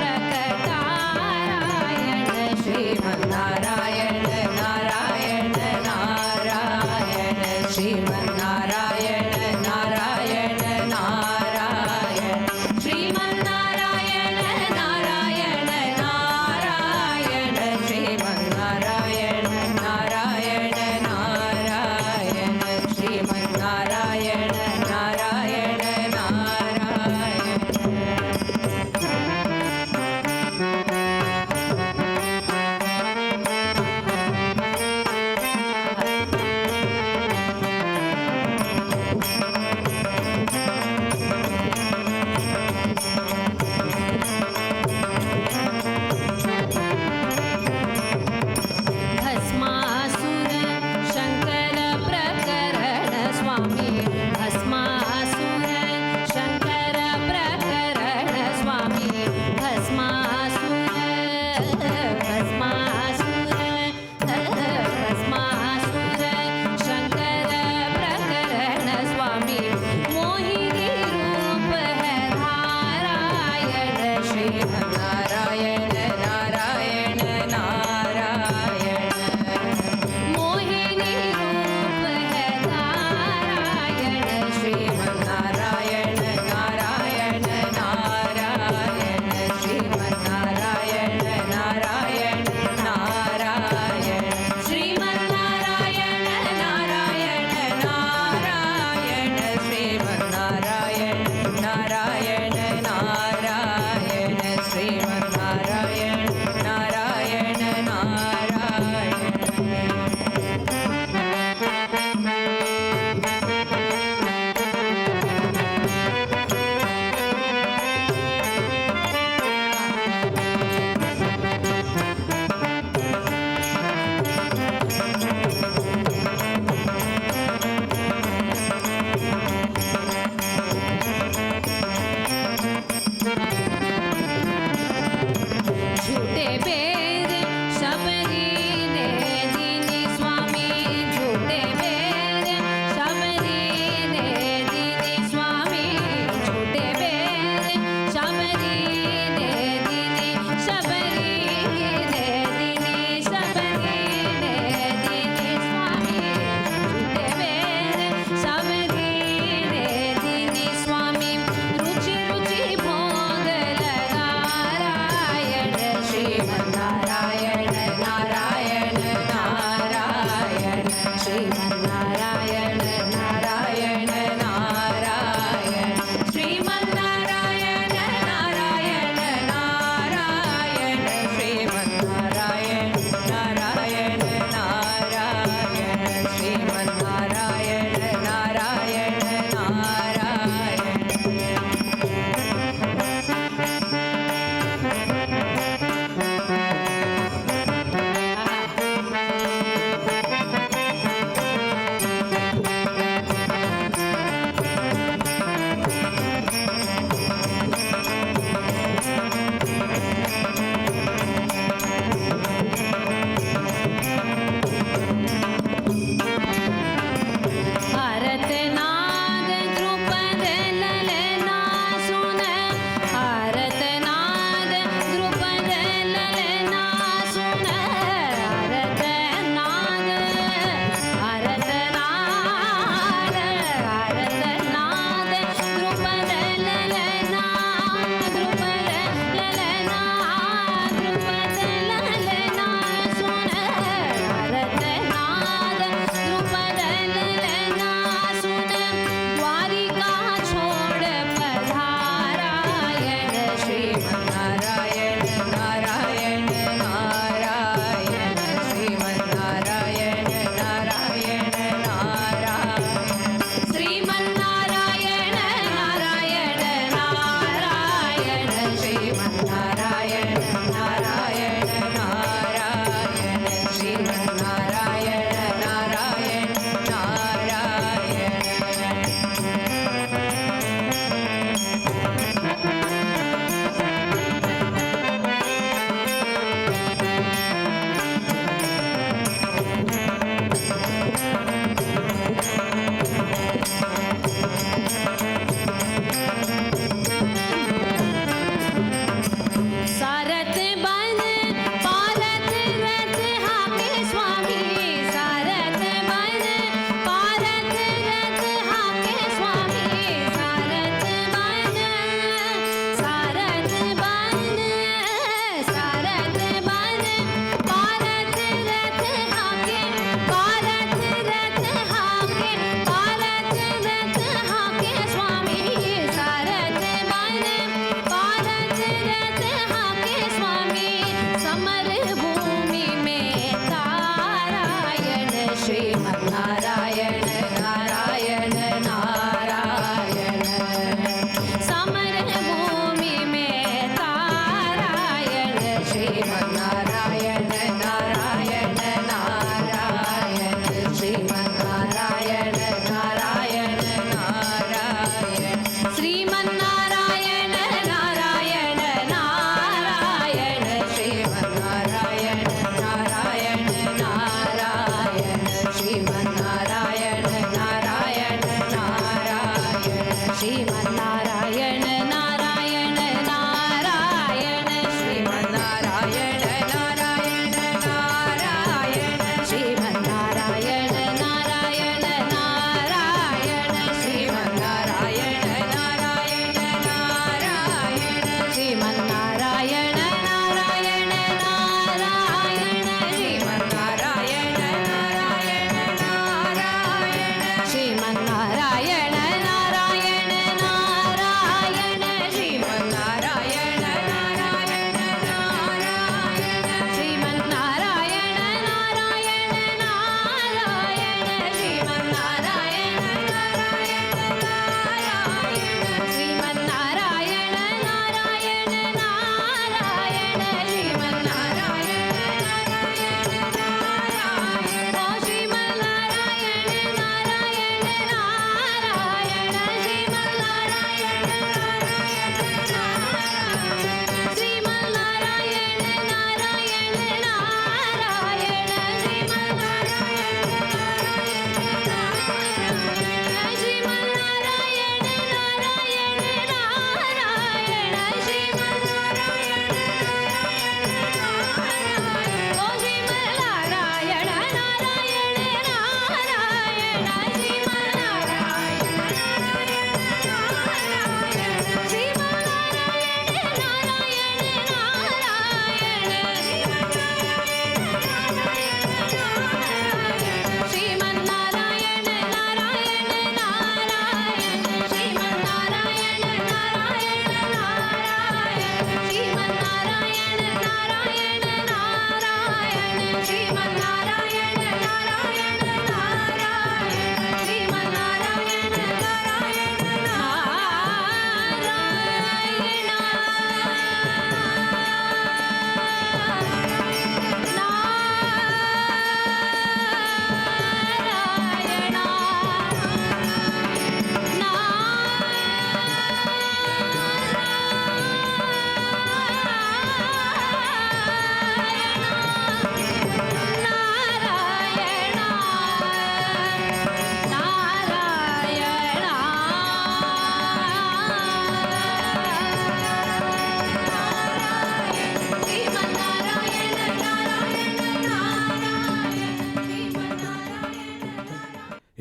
नारायण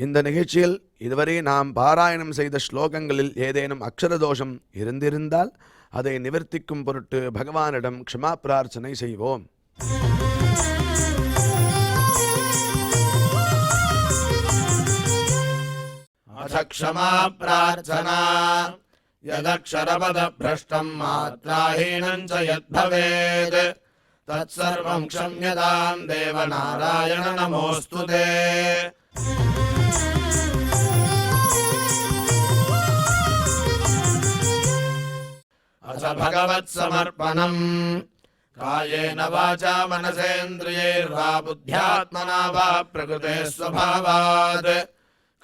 இந்த நிகழ்ச்சியில் இதுவரை நாம் பாராயணம் செய்த ஸ்லோகங்களில் ஏதேனும் அக்ஷர தோஷம் இருந்திருந்தால் அதை நிவர்த்திக்கும் பொருட்டு பகவானிடம் க்ஷமா பிரார்த்தனை செய்வோம். अथ क्षमा प्रार्थना यदक्षरपदभ्रष्टम् मात्राहीनम् च यद्भवेत् तत्सर्वम् क्षम्यताम् देवनारायण नमोऽस्तु ते. अथ भगवत्समर्पणम् कायेन वाचा मनसेन्द्रियैर्वा बुद्ध्यात्मना वा प्रकृते स्वभावात्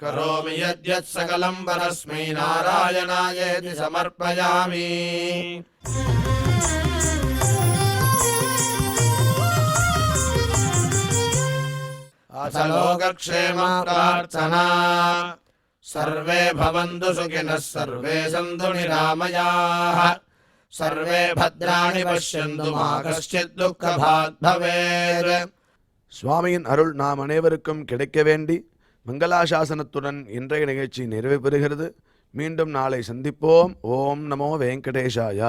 करोमि यद्यत् सकलम् परस्मै नारायणायेति समर्पयामि. अथ लोकक्षेम प्रार्थना सर्वे भवन्तु सुखिनः सर्वे सन्तु निरामयाः सर्वे भद्राणि पश्यन्तु मा कश्चित् दुःखभाग् भवेत्. சுவாமியின் அருள் நாம் அனைவருக்கும் கிடைக்க வேண்டி மங்களாசாசனத்துடன் இன்றைய நிகழ்ச்சி நிறைவு பெறுகிறது. மீண்டும் நாளை சந்திப்போம். ஓம் நமோ வெங்கடேஷாய.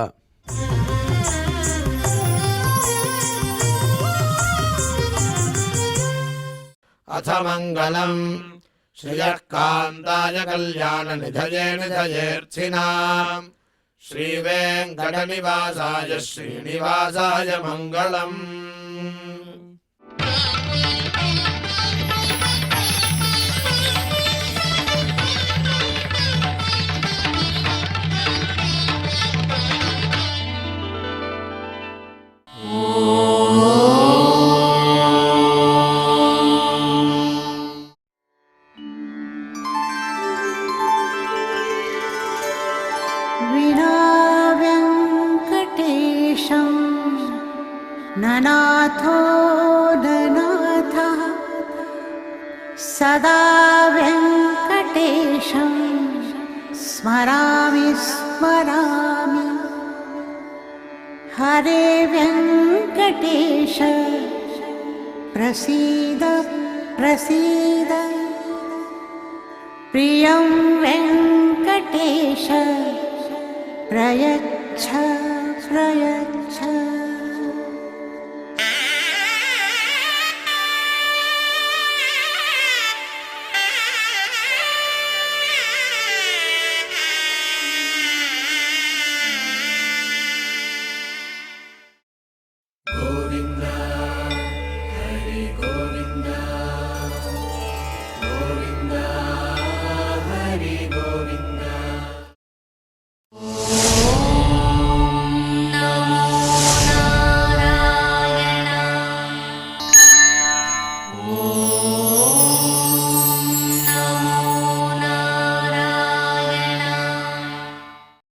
अथ मङ्गलम् श्रियः कान्ताय कल्याणनिधये निधयेऽर्थिनाम् श्रीवेङ्कटनिवासाय श्रीनिवासाय मङ्गलम्. विनाव्यङ्कटेशं ननाथो ननाथः सदा व्यङ्कटेशं स्मरामि स्मरामि. हरे व्यङ्कटेश प्रसीद प्रसीद. प्रियं वेङ्कटेश प्रयच्छ प्रयच्छ.